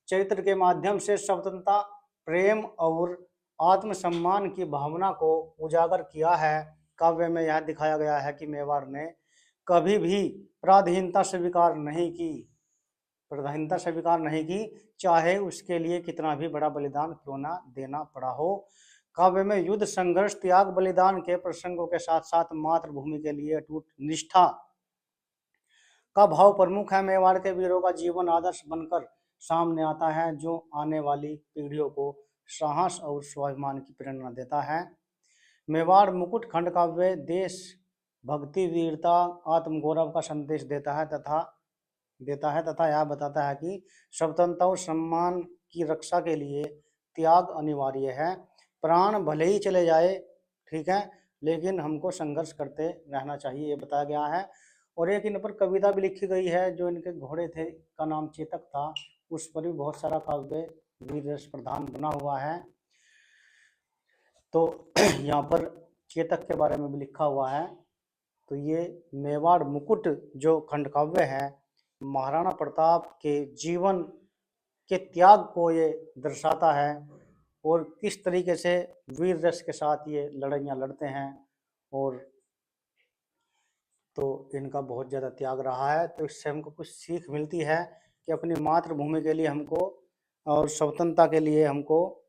Speaker 1: चरित्र के माध्यम से स्वतंत्रता, प्रेम और आत्मसम्मान की भावना को उजागर किया है। काव्य में यह दिखाया गया है कि मेवाड़ ने कभी भी पराधीनता स्वीकार नहीं की, चाहे उसके लिए कितना भी बड़ा बलिदान क्यों ना देना पड़ा हो। काव्य में युद्ध, संघर्ष, त्याग, बलिदान के प्रसंगों के साथ साथ मातृभूमि के लिए अटूट निष्ठा का भाव प्रमुख है। मेवाड़ के वीरों का जीवन आदर्श बनकर सामने आता है, जो आने वाली पीढ़ियों को साहस और स्वाभिमान की प्रेरणा देता है। मेवाड़ मुकुट खंड काव्य देश भक्ति, वीरता, आत्मगौरव का संदेश देता है तथा यह बताता है कि स्वतंत्रता और सम्मान की रक्षा के लिए त्याग अनिवार्य है। प्राण भले ही चले जाए, ठीक है, लेकिन हमको संघर्ष करते रहना चाहिए, ये बताया गया है। और एक इन पर कविता भी लिखी गई है, जो इनके घोड़े थे का नाम चेतक था, उस पर भी बहुत सारा काव्य वीर रस प्रधान बना हुआ है। तो यहाँ पर चेतक के बारे में भी लिखा हुआ है। तो ये मेवाड़ मुकुट जो खंड काव्य है, महाराणा प्रताप के जीवन के त्याग को ये दर्शाता है, और किस तरीके से वीर रस के साथ ये लड़ाइयाँ लड़ते हैं, और तो इनका बहुत ज़्यादा त्याग रहा है। तो इससे हमको कुछ सीख मिलती है कि अपनी मातृभूमि के लिए हमको, और स्वतंत्रता के लिए हमको,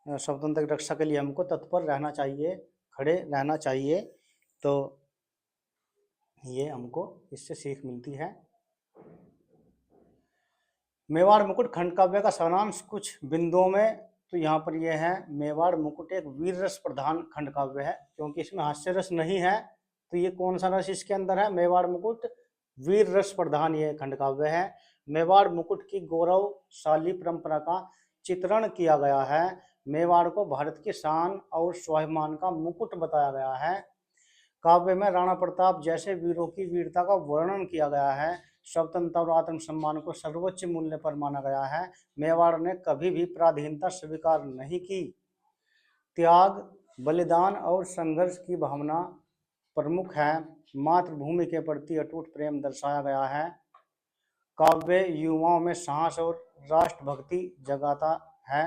Speaker 1: स्वतंत्रता की रक्षा के लिए हमको तत्पर रहना चाहिए, खड़े रहना चाहिए। तो ये हमको इससे सीख मिलती है। मेवाड़ मुकुट खंड काव्य का सारांश कुछ बिंदुओं में। तो यहाँ पर यह है, मेवाड़ मुकुट एक वीर रस प्रधान खंड काव्य है, क्योंकि इसमें हास्य रस नहीं है। तो ये कौन सा रस इसके अंदर है, मेवाड़ मुकुट वीर रस प्रधान ये खंड काव्य है। मेवाड़ मुकुट की गौरवशाली परंपरा का चित्रण किया गया है। मेवाड़ को भारत की शान और स्वाभिमान का मुकुट बताया गया है। काव्य में राणा प्रताप जैसे वीरों की वीरता का वर्णन किया गया है। स्वतंत्रता और आत्मसम्मान को सर्वोच्च मूल्य पर माना गया है। मेवाड़ ने कभी भी पराधीनता स्वीकार नहीं की। त्याग, बलिदान और संघर्ष की भावना प्रमुख है। मातृभूमि के प्रति अटूट प्रेम दर्शाया गया है। काव्य युवाओं में साहस और राष्ट्रभक्ति जगाता है।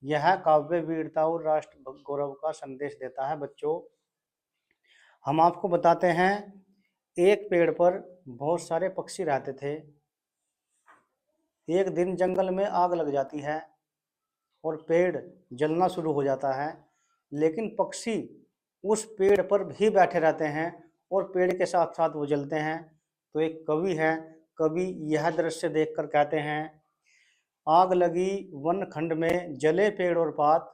Speaker 1: यह काव्य वीरता और राष्ट्र गौरव का संदेश देता है। बच्चों, हम आपको बताते हैं, एक पेड़ पर बहुत सारे पक्षी रहते थे। एक दिन जंगल में आग लग जाती है और पेड़ जलना शुरू हो जाता है, लेकिन पक्षी उस पेड़ पर भी बैठे रहते हैं और पेड़ के साथ साथ वो जलते हैं। तो एक कवि है, कवि यह दृश्य देखकर कहते हैं, आग लगी वन खंड में जले पेड़ और पात,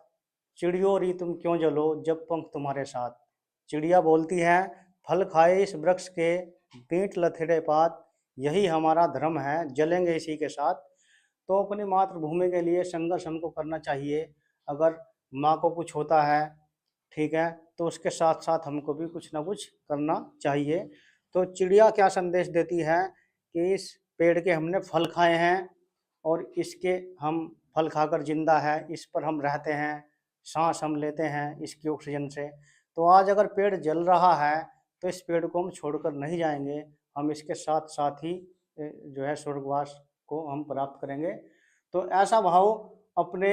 Speaker 1: चिड़ियों री तुम क्यों जलो जब पंख तुम्हारे साथ। चिड़िया बोलती है, फल खाए इस वृक्ष के बीट लथेड़े पात, यही हमारा धर्म है, जलेंगे इसी के साथ। तो अपनी मातृभूमि के लिए संघर्ष हमको करना चाहिए। अगर माँ को कुछ होता है, ठीक है, तो उसके साथ साथ हमको भी कुछ ना कुछ करना चाहिए। तो चिड़िया क्या संदेश देती है कि इस पेड़ के हमने फल खाए हैं और इसके हम फल खाकर जिंदा है, इस पर हम रहते हैं, सांस हम लेते हैं इसकी ऑक्सीजन से। तो आज अगर पेड़ जल रहा है तो इस पेड़ को हम छोड़कर नहीं जाएंगे, हम इसके साथ साथ ही जो है स्वर्गवास को हम प्राप्त करेंगे। तो ऐसा भाव अपने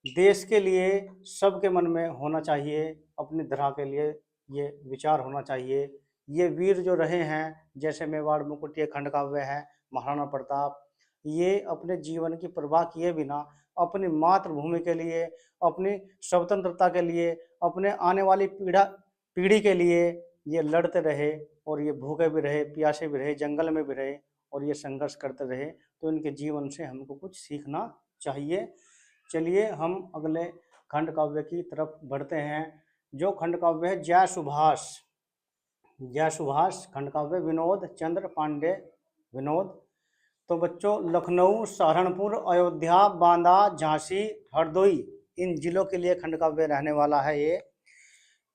Speaker 1: देश के लिए सबके मन में होना चाहिए, अपनी धरा के लिए ये विचार होना चाहिए। ये वीर जो रहे हैं, जैसे मेवाड़ मुकुट ये खंड काव्य है, महाराणा प्रताप, ये अपने जीवन की परवाह किए बिना अपनी मातृभूमि के लिए, अपनी स्वतंत्रता के लिए, अपने आने वाली पीढ़ी के लिए ये लड़ते रहे और ये भूखे भी रहे, प्यासे भी रहे, जंगल में भी रहे और ये संघर्ष करते रहे। तो इनके जीवन से हमको कुछ सीखना चाहिए। चलिए हम अगले खंड काव्य की तरफ बढ़ते हैं। जो खंड काव्य है जय सुभाष। जय सुभाष खंड काव्य, विनोद चंद्र पांडे विनोद। तो बच्चों, लखनऊ, सहारनपुर, अयोध्या, बांदा, झांसी, हरदोई, इन जिलों के लिए खंड काव्य रहने वाला है ये।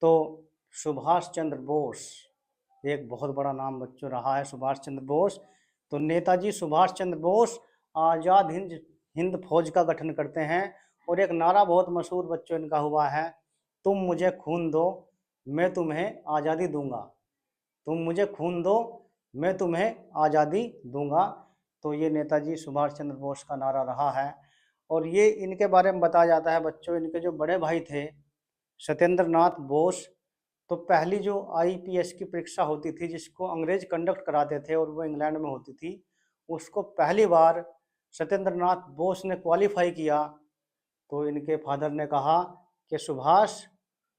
Speaker 1: तो सुभाष चंद्र बोस, एक बहुत बड़ा नाम बच्चों रहा है सुभाष चंद्र बोस। तो नेताजी सुभाष चंद्र बोस आज़ाद हिंद फौज का गठन करते हैं और एक नारा बहुत मशहूर बच्चों इनका हुआ है, तुम मुझे खून दो मैं तुम्हें आज़ादी दूंगा। तुम मुझे खून दो मैं तुम्हें आज़ादी दूंगा। तो ये नेताजी सुभाष चंद्र बोस का नारा रहा है। और ये इनके बारे में बताया जाता है बच्चों, इनके जो बड़े भाई थे सत्येंद्र नाथ बोस, तो पहली जो आईपीएस की परीक्षा होती थी जिसको अंग्रेज कंडक्ट कराते थे और वो इंग्लैंड में होती थी, उसको पहली बार सत्येंद्र नाथ बोस ने क्वालिफाई किया। तो इनके फादर ने कहा कि सुभाष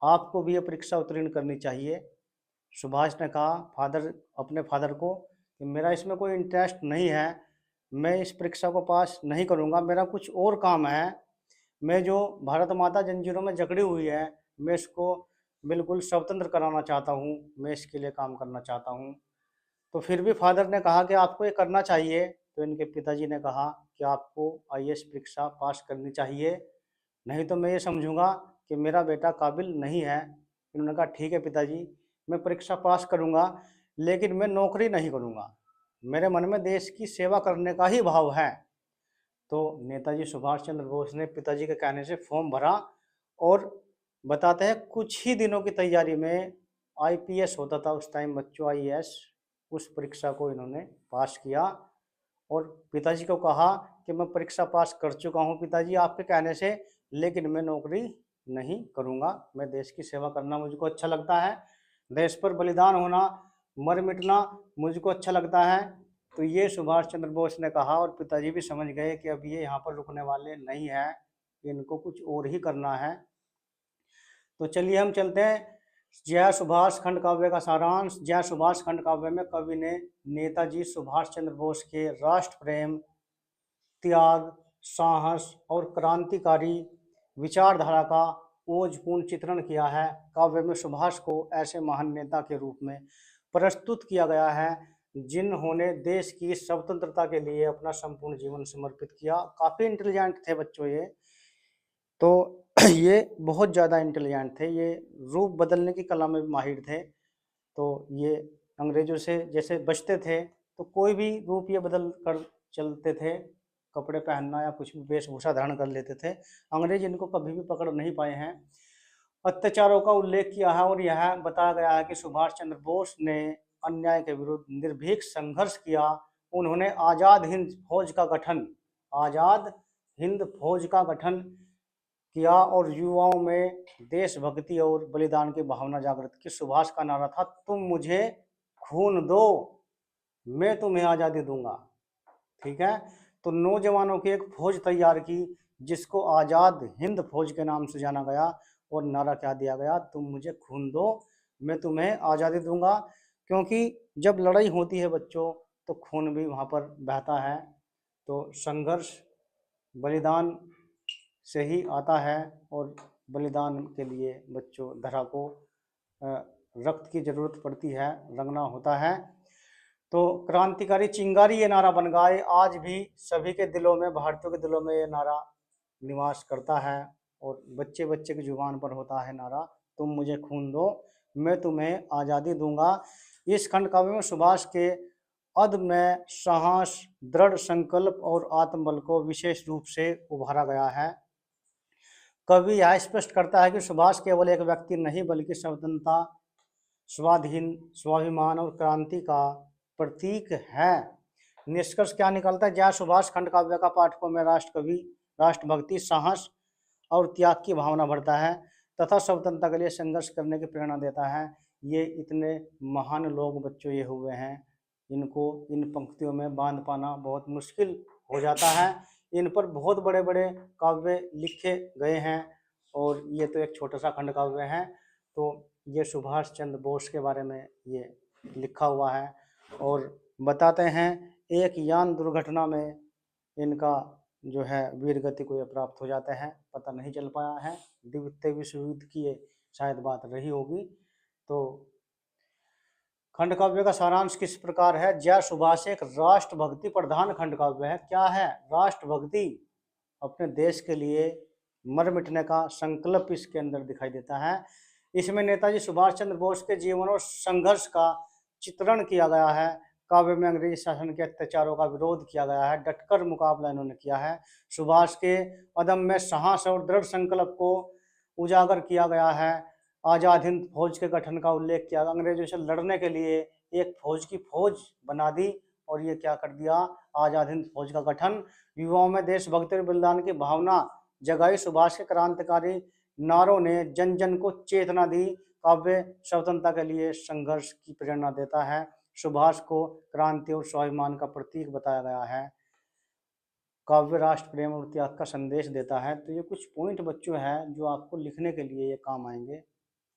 Speaker 1: आपको भी ये परीक्षा उत्तीर्ण करनी चाहिए। सुभाष ने कहा अपने फादर को कि मेरा इसमें कोई इंटरेस्ट नहीं है, मैं इस परीक्षा को पास नहीं करूँगा, मेरा कुछ और काम है। मैं जो भारत माता जंजीरों में जकड़ी हुई है, मैं इसको बिल्कुल स्वतंत्र कराना चाहता हूँ, मैं इसके लिए काम करना चाहता हूँ। तो फिर भी फादर ने कहा कि आपको ये करना चाहिए। तो इनके पिताजी ने कहा कि आपको आईएएस परीक्षा पास करनी चाहिए, नहीं तो मैं ये समझूंगा कि मेरा बेटा काबिल नहीं है। इन्होंने कहा ठीक है पिताजी, मैं परीक्षा पास करूंगा, लेकिन मैं नौकरी नहीं करूंगा, मेरे मन में देश की सेवा करने का ही भाव है। तो नेताजी सुभाष चंद्र बोस ने पिताजी के कहने से फॉर्म भरा और बताते हैं कुछ ही दिनों की तैयारी में आईपीएस होता था उस टाइम बच्चों, आईएएस, उस परीक्षा को इन्होंने पास किया। और पिताजी को कहा कि मैं परीक्षा पास कर चुका हूँ पिताजी आपके कहने से, लेकिन मैं नौकरी नहीं करूँगा, मैं देश की सेवा करना मुझको अच्छा लगता है, देश पर बलिदान होना, मर मिटना मुझको अच्छा लगता है। तो ये सुभाष चंद्र बोस ने कहा और पिताजी भी समझ गए कि अब ये यहाँ पर रुकने वाले नहीं हैं, इनको कुछ और ही करना है। तो चलिए हम चलते हैं जय सुभाष खंड काव्य का सारांश। जय सुभाष खंड काव्य में कवि ने नेताजी सुभाष चंद्र बोस के राष्ट्र प्रेम, त्याग, साहस और क्रांतिकारी विचारधारा का ओजपूर्ण चित्रण किया है। काव्य में सुभाष को ऐसे महान नेता के रूप में प्रस्तुत किया गया है जिन्होंने देश की स्वतंत्रता के लिए अपना संपूर्ण जीवन समर्पित किया। काफ़ी इंटेलिजेंट थे बच्चों ये। तो ये बहुत ज़्यादा इंटेलिजेंट थे, ये रूप बदलने की कला में भी माहिर थे। तो ये अंग्रेजों से जैसे बचते थे तो कोई भी रूप ये बदल कर चलते थे, कपड़े पहनना या कुछ भी वेशभूषा धारण कर लेते थे। अंग्रेज इनको कभी भी पकड़ नहीं पाए हैं। अत्याचारों का उल्लेख किया है और यह बताया गया है कि सुभाष चंद्र बोस ने अन्याय के विरुद्ध निर्भीक संघर्ष किया। उन्होंने आजाद हिंद फौज का गठन किया और युवाओं में देशभक्ति और बलिदान की भावना जागृत की। सुभाष का नारा था, तुम मुझे खून दो, मैं तुम्हें आज़ादी दूंगा। ठीक है, तो नौजवानों की एक फौज तैयार की जिसको आज़ाद हिंद फौज के नाम से जाना गया और नारा क्या दिया गया, तुम मुझे खून दो, मैं तुम्हें आज़ादी दूंगा। क्योंकि जब लड़ाई होती है बच्चों तो खून भी वहाँ पर बहता है, तो संघर्ष बलिदान से ही आता है और बलिदान के लिए बच्चों धरा को रक्त की जरूरत पड़ती है, रंगना होता है। तो क्रांतिकारी चिंगारी ये नारा बन गया। आज भी सभी के दिलों में, भारतीयों के दिलों में ये नारा निवास करता है और बच्चे बच्चे की जुबान पर होता है नारा, तुम मुझे खून दो, मैं तुम्हें आज़ादी दूंगा। इस खंड काव्य में सुभाष के अदम्य साहस, दृढ़ संकल्प और आत्मबल को विशेष रूप से उभारा गया है। कवि यह स्पष्ट करता है कि सुभाष केवल एक व्यक्ति नहीं बल्कि स्वतंत्रता, स्वाधीन, स्वाभिमान और क्रांति का प्रतीक है। निष्कर्ष क्या निकलता है, जय सुभाष खंड काव्य का पाठकों में राष्ट्रकवि, राष्ट्रभक्ति, साहस और त्याग की भावना बढ़ता है तथा स्वतंत्रता के लिए संघर्ष करने की प्रेरणा देता है। ये इतने महान लोग बच्चों ये हुए हैं, इनको इन पंक्तियों में बांध पाना बहुत मुश्किल हो जाता है। इन पर बहुत बड़े बड़े काव्य लिखे गए हैं और ये तो एक छोटा सा खंड काव्य है। तो ये सुभाष चंद्र बोस के बारे में ये लिखा हुआ है और बताते हैं एक यान दुर्घटना में इनका जो है वीर गति को ये प्राप्त हो जाते हैं, पता नहीं चल पाया है, द्वितीय विश्व युद्ध की ये शायद बात रही होगी। तो खंड काव्य का सारांश किस प्रकार है, जय सुभाष एक राष्ट्रभक्ति प्रधान खंड काव्य है। क्या है राष्ट्रभक्ति, अपने देश के लिए मर मिटने का संकल्प इसके अंदर दिखाई देता है। इसमें नेताजी सुभाष चंद्र बोस के जीवन और संघर्ष का चित्रण किया गया है। काव्य में अंग्रेजी शासन के अत्याचारों का विरोध किया गया है, डटकर मुकाबला इन्होंने किया है। सुभाष के अदम्य साहस और दृढ़ संकल्प को उजागर किया गया है। आज़ाद हिंद फौज के गठन का उल्लेख किया, अंग्रेजों से लड़ने के लिए एक फौज की फौज बना दी और ये क्या कर दिया, आज़ाद हिंद फौज का गठन। युवाओं में देशभक्ति और बलिदान की भावना जगाई। सुभाष के क्रांतिकारी नारों ने जन जन को चेतना दी। काव्य स्वतंत्रता के लिए संघर्ष की प्रेरणा देता है। सुभाष को क्रांति और स्वाभिमान का प्रतीक बताया गया है। काव्य राष्ट्र प्रेम और त्याग का संदेश देता है। तो ये कुछ पॉइंट बच्चों हैं जो आपको लिखने के लिए ये काम आएंगे,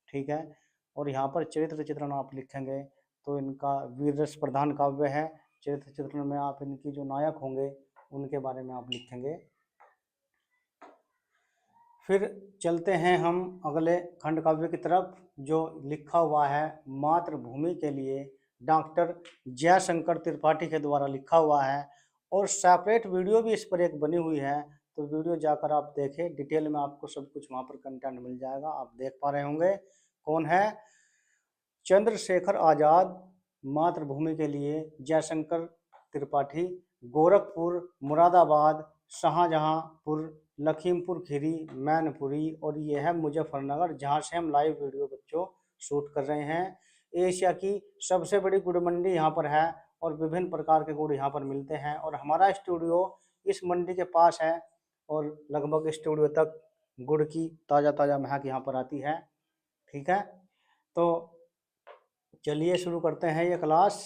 Speaker 1: ठीक है। और यहाँ पर चरित्र चित्रण आप लिखेंगे तो इनका वीर रस प्रधान काव्य है। चरित्र चित्रण में आप इनकी जो नायक होंगे उनके बारे में आप लिखेंगे। फिर चलते हैं हम अगले खंड काव्य की तरफ जो लिखा हुआ है मातृभूमि के लिए, डॉक्टर जयशंकर त्रिपाठी के द्वारा लिखा हुआ है और सेपरेट वीडियो भी इस पर एक बनी हुई है। तो वीडियो जाकर आप देखें, डिटेल में आपको सब कुछ वहाँ पर कंटेंट मिल जाएगा, आप देख पा रहे होंगे। कौन है, चंद्रशेखर आज़ाद मातृभूमि के लिए, जयशंकर त्रिपाठी, गोरखपुर, मुरादाबाद, शाहजहांपुर, लखीमपुर खीरी, मैनपुरी और ये है मुजफ्फरनगर, जहाँ से हम लाइव वीडियो बच्चों शूट कर रहे हैं। एशिया की सबसे बड़ी गुड़ मंडी यहाँ पर है और विभिन्न प्रकार के गुड़ यहाँ पर मिलते हैं और हमारा स्टूडियो इस मंडी के पास है और लगभग स्टूडियो तक गुड़ की ताज़ा ताज़ा महक यहाँ पर आती है, ठीक है। तो चलिए शुरू करते हैं ये क्लास।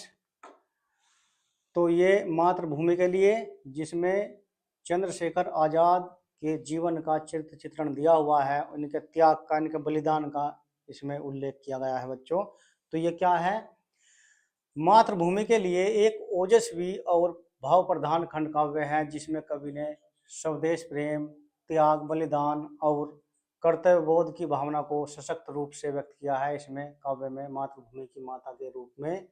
Speaker 1: तो ये मातृभूमि के लिए जिसमें चंद्रशेखर आज़ाद के जीवन का चरित्र चित्रण दिया हुआ है, उनके त्याग का, इनके बलिदान का इसमें उल्लेख किया गया है बच्चों। तो ये क्या है, मातृभूमि के लिए एक ओजस्वी और भाव प्रधान खंड काव्य है जिसमें कवि ने स्वदेश प्रेम, त्याग, बलिदान और कर्तव्य बोध की भावना को सशक्त रूप से व्यक्त किया है। इसमें काव्य में मातृभूमि की माता के रूप में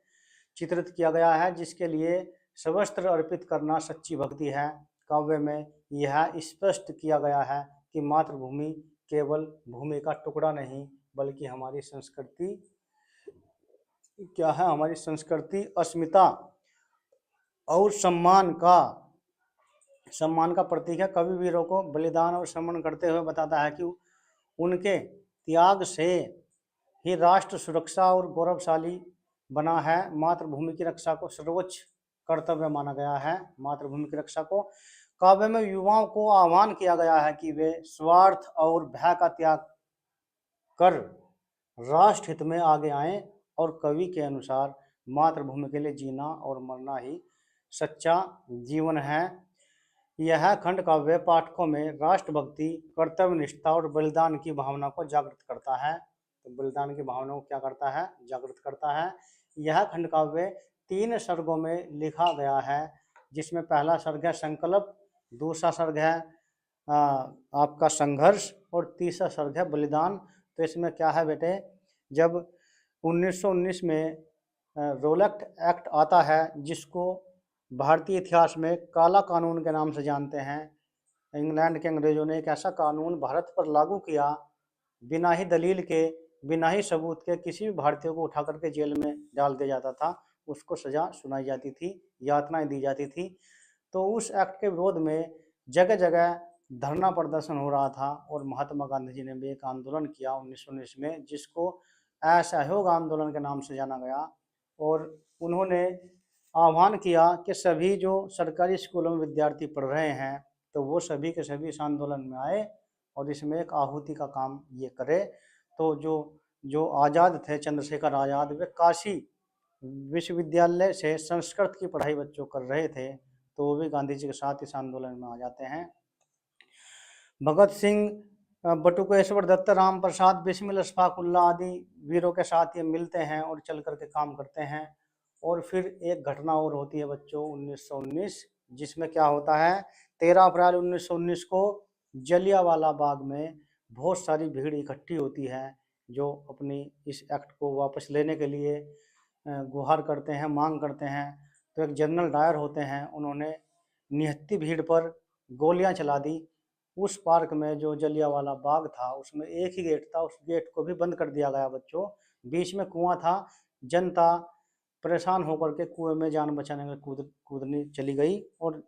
Speaker 1: चित्रित किया गया है जिसके लिए सर्वस्त्र अर्पित करना सच्ची भक्ति है। काव्य में यह स्पष्ट किया गया है कि मातृभूमि केवल भूमि का टुकड़ा नहीं बल्कि हमारी संस्कृति क्या है, हमारी संस्कृति, अस्मिता और सम्मान का प्रतीक है। कवि वीरों को बलिदान और समर्पण करते हुए बताता है कि उनके त्याग से ही राष्ट्र सुरक्षा और गौरवशाली बना है। मातृभूमि की रक्षा को सर्वोच्च कर्तव्य माना गया है। मातृभूमि की रक्षा को काव्य में युवाओं को आह्वान किया गया है कि वे स्वार्थ और भय का त्याग कर राष्ट्र हित में आगे आएं और कवि के अनुसार मातृभूमि के लिए जीना और मरना ही सच्चा जीवन है। यह खंड काव्य पाठकों में राष्ट्रभक्ति, कर्तव्य निष्ठा और बलिदान की भावना को जागृत करता है। तो बलिदान की भावना को क्या करता है, जागृत करता है। यह खंड काव्य 3 सर्गों में लिखा गया है, जिसमें पहला सर्ग है संकल्प, दूसरा सर्ग है आपका संघर्ष और तीसरा सर्ग है बलिदान। तो इसमें क्या है बेटे, जब 1919 में रोलैक्ट एक्ट आता है, जिसको भारतीय इतिहास में काला कानून के नाम से जानते हैं। इंग्लैंड के अंग्रेजों ने एक ऐसा कानून भारत पर लागू किया, बिना ही दलील के, बिना ही सबूत के किसी भी भारतीय को उठा करके जेल में डाल दिया जाता था, उसको सजा सुनाई जाती थी, यातनाएं दी जाती थी। तो उस एक्ट के विरोध में जगह जगह धरना प्रदर्शन हो रहा था और महात्मा गांधी जी ने भी एक आंदोलन किया 1919 में, जिसको असहयोग आंदोलन के नाम से जाना गया। और उन्होंने आह्वान किया कि सभी जो सरकारी स्कूलों में विद्यार्थी पढ़ रहे हैं, तो वो सभी के सभी इस आंदोलन में आए और इसमें एक आहुति का काम ये करे। तो जो आज़ाद थे, चंद्रशेखर आज़ाद, वे काशी विश्वविद्यालय से संस्कृत की पढ़ाई बच्चों कर रहे थे, तो वो भी गांधी जी के साथ इस आंदोलन में आ जाते हैं। भगत सिंह, बटुकेश्वर दत्त, राम प्रसाद, बिस्मिल अशफाकुल्ला आदि वीरों के साथ ये मिलते हैं और चल करके काम करते हैं। और फिर एक घटना और होती है बच्चों 1919, जिसमें क्या होता है, 13 अप्रैल 1919 को जलियांवाला बाग में बहुत सारी भीड़ इकट्ठी होती है, जो अपनी इस एक्ट को वापस लेने के लिए गुहार करते हैं, मांग करते हैं। तो एक जनरल डायर होते हैं, उन्होंने निहत्ती भीड़ पर गोलियां चला दी। उस पार्क में जो जलियांवाला बाग था, उसमें एक ही गेट था, उस गेट को भी बंद कर दिया गया बच्चों। बीच में कुआं था, जनता परेशान होकर के कुएं में जान बचाने में कूदनी चली गई और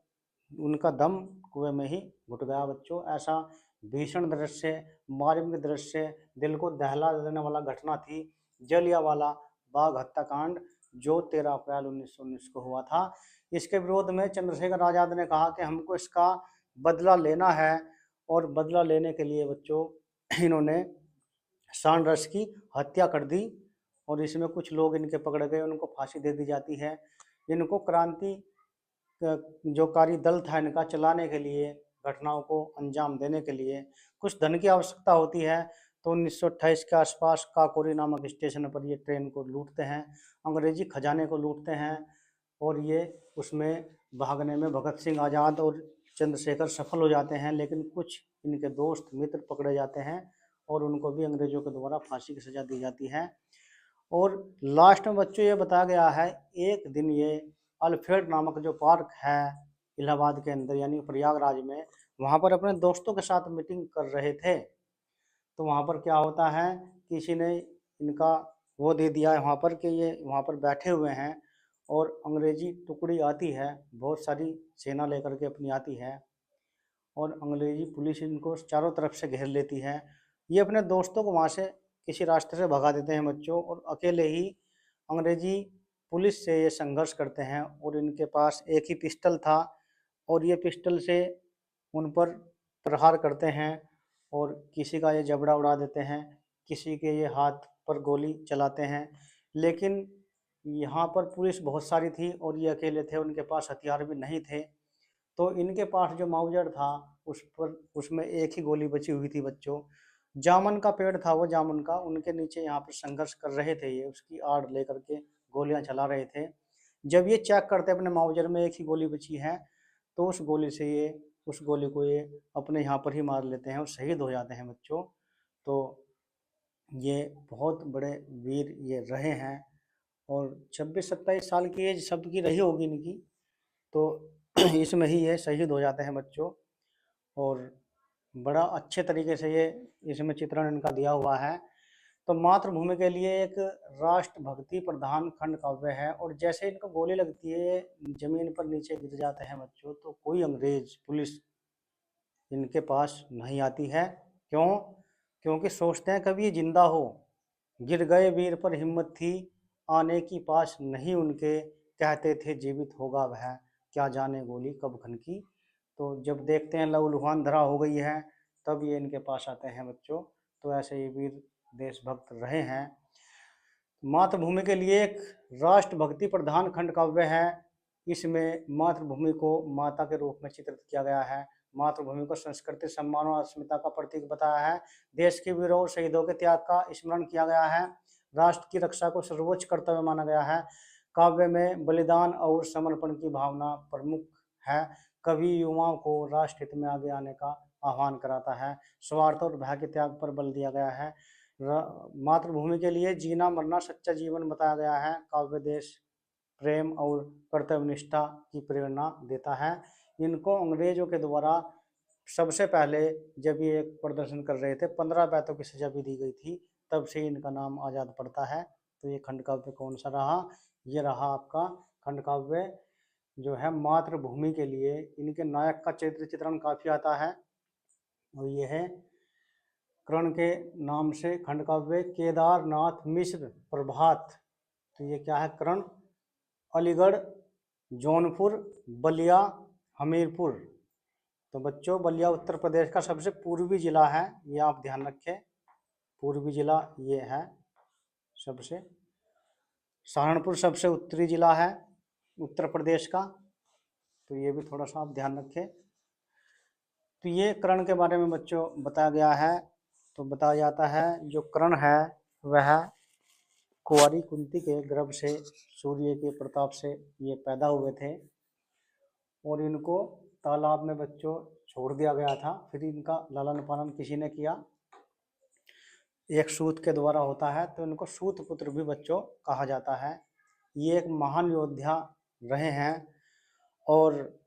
Speaker 1: उनका दम कुएं में ही घुट गया बच्चों। ऐसा भीषण दृश्य, मार्मिक दृश्य, दिल को दहला देने वाला घटना थी जलियांवाला बाग हत्याकांड, जो 13 अप्रैल 1919 को हुआ था। इसके विरोध में चंद्रशेखर आज़ाद ने कहा कि हमको इसका बदला लेना है, और बदला लेने के लिए बच्चों इन्होंने सांडर्स की हत्या कर दी और इसमें कुछ लोग इनके पकड़े गए, उनको फांसी दे दी जाती है। इनको क्रांति जो कारी दल था इनका चलाने के लिए, घटनाओं को अंजाम देने के लिए कुछ धन की आवश्यकता होती है। तो 1928 के आसपास काकोरी नामक स्टेशन पर ये ट्रेन को लूटते हैं, अंग्रेजी खजाने को लूटते हैं, और ये उसमें भागने में भगत सिंह, आज़ाद और चंद्रशेखर सफल हो जाते हैं। लेकिन कुछ इनके दोस्त मित्र पकड़े जाते हैं और उनको भी अंग्रेजों के द्वारा फांसी की सजा दी जाती है। और लास्ट में बच्चों ये बताया गया है, एक दिन ये अल्फ्रेड नामक जो पार्क है इलाहाबाद के अंदर यानी प्रयागराज में, वहाँ पर अपने दोस्तों के साथ मीटिंग कर रहे थे। तो वहाँ पर क्या होता है, किसी ने इनका वो दे दिया है वहाँ पर कि ये वहाँ पर बैठे हुए हैं और अंग्रेजी टुकड़ी आती है, बहुत सारी सेना लेकर के अपनी आती है और अंग्रेजी पुलिस इनको चारों तरफ से घेर लेती है। ये अपने दोस्तों को वहाँ से किसी रास्ते से भगा देते हैं बच्चों, और अकेले ही अंग्रेजी पुलिस से ये संघर्ष करते हैं। और इनके पास एक ही पिस्टल था और ये पिस्टल से उन पर प्रहार करते हैं और किसी का ये जबड़ा उड़ा देते हैं, किसी के ये हाथ पर गोली चलाते हैं। लेकिन यहाँ पर पुलिस बहुत सारी थी और ये अकेले थे, उनके पास हथियार भी नहीं थे। तो इनके पास जो माउजर था उसमें एक ही गोली बची हुई थी बच्चों। जामुन का पेड़ था वो, जामुन का, उनके नीचे यहाँ पर संघर्ष कर रहे थे ये, उसकी आड़ लेकर के गोलियां चला रहे थे। जब ये चेक करते अपने माउजर में एक ही गोली बची है, तो उस गोली को ये अपने यहाँ पर ही मार लेते हैं और शहीद हो जाते हैं बच्चों। तो ये बहुत बड़े वीर ये रहे हैं और 26-27 साल की एज सबकी रही होगी इनकी, तो इसमें ही ये शहीद हो जाते हैं बच्चों। और बड़ा अच्छे तरीके से ये इसमें चित्रण इनका दिया हुआ है। तो मातृभूमि के लिए एक राष्ट्रभक्ति प्रधान खंड काव्य है। और जैसे इनको गोली लगती है, जमीन पर नीचे गिर जाते हैं बच्चों, तो कोई अंग्रेज पुलिस इनके पास नहीं आती है। क्यों? क्योंकि सोचते हैं कभी ये जिंदा हो। गिर गए वीर पर हिम्मत थी, आने की पास नहीं उनके, कहते थे जीवित होगा वह, क्या जाने गोली कब खनकी। तो जब देखते हैं लहूलुहान धरा हो गई है, तब ये इनके पास आते हैं बच्चों। तो ऐसे ये वीर देशभक्त रहे हैं। मातृभूमि के लिए एक राष्ट्रभक्ति प्रधान खंड काव्य है। इसमें मातृभूमि को माता के रूप में चित्रित किया गया है। मातृभूमि को संस्कृति, सम्मान और अस्मिता का प्रतीक बताया है। देश के वीरों और शहीदों के त्याग का स्मरण किया गया है। राष्ट्र की रक्षा को सर्वोच्च कर्तव्य माना गया है। काव्य में बलिदान और समर्पण की भावना प्रमुख है। कवि युवाओं को राष्ट्र हित में आगे आने का आह्वान कराता है। स्वार्थ और भय के त्याग पर बल दिया गया है। मातृभूमि के लिए जीना मरना सच्चा जीवन बताया गया है। काव्य देश प्रेम और कर्तव्यनिष्ठा की प्रेरणा देता है। इनको अंग्रेजों के द्वारा सबसे पहले जब ये प्रदर्शन कर रहे थे 15 बैतों की सजा भी दी गई थी, तब से इनका नाम आज़ाद पड़ता है। तो ये खंड काव्य कौन सा रहा? ये रहा आपका खंड काव्य जो है मातृभूमि के लिए। इनके नायक का चरित्र चित्रण काफी आता है, और ये है कर्ण के नाम से खंड काव्य। केदारनाथ मिश्र प्रभात, तो ये क्या है? कर्ण। अलीगढ़, जौनपुर, बलिया, हमीरपुर। तो बच्चों बलिया उत्तर प्रदेश का सबसे पूर्वी जिला है, ये आप ध्यान रखें। पूर्वी जिला ये है सबसे। सहारनपुर सबसे उत्तरी जिला है उत्तर प्रदेश का, तो ये भी थोड़ा सा आप ध्यान रखें। तो ये कर्ण के बारे में बच्चों बताया गया है। तो बताया जाता है जो कर्ण है वह कुंवारी कुंती के गर्भ से सूर्य के प्रताप से ये पैदा हुए थे, और इनको तालाब में बच्चों छोड़ दिया गया था। फिर इनका लालन पालन किसी ने किया, एक सूत के द्वारा होता है, तो इनको सूत पुत्र भी बच्चों कहा जाता है। ये एक महान योद्धा रहे हैं, और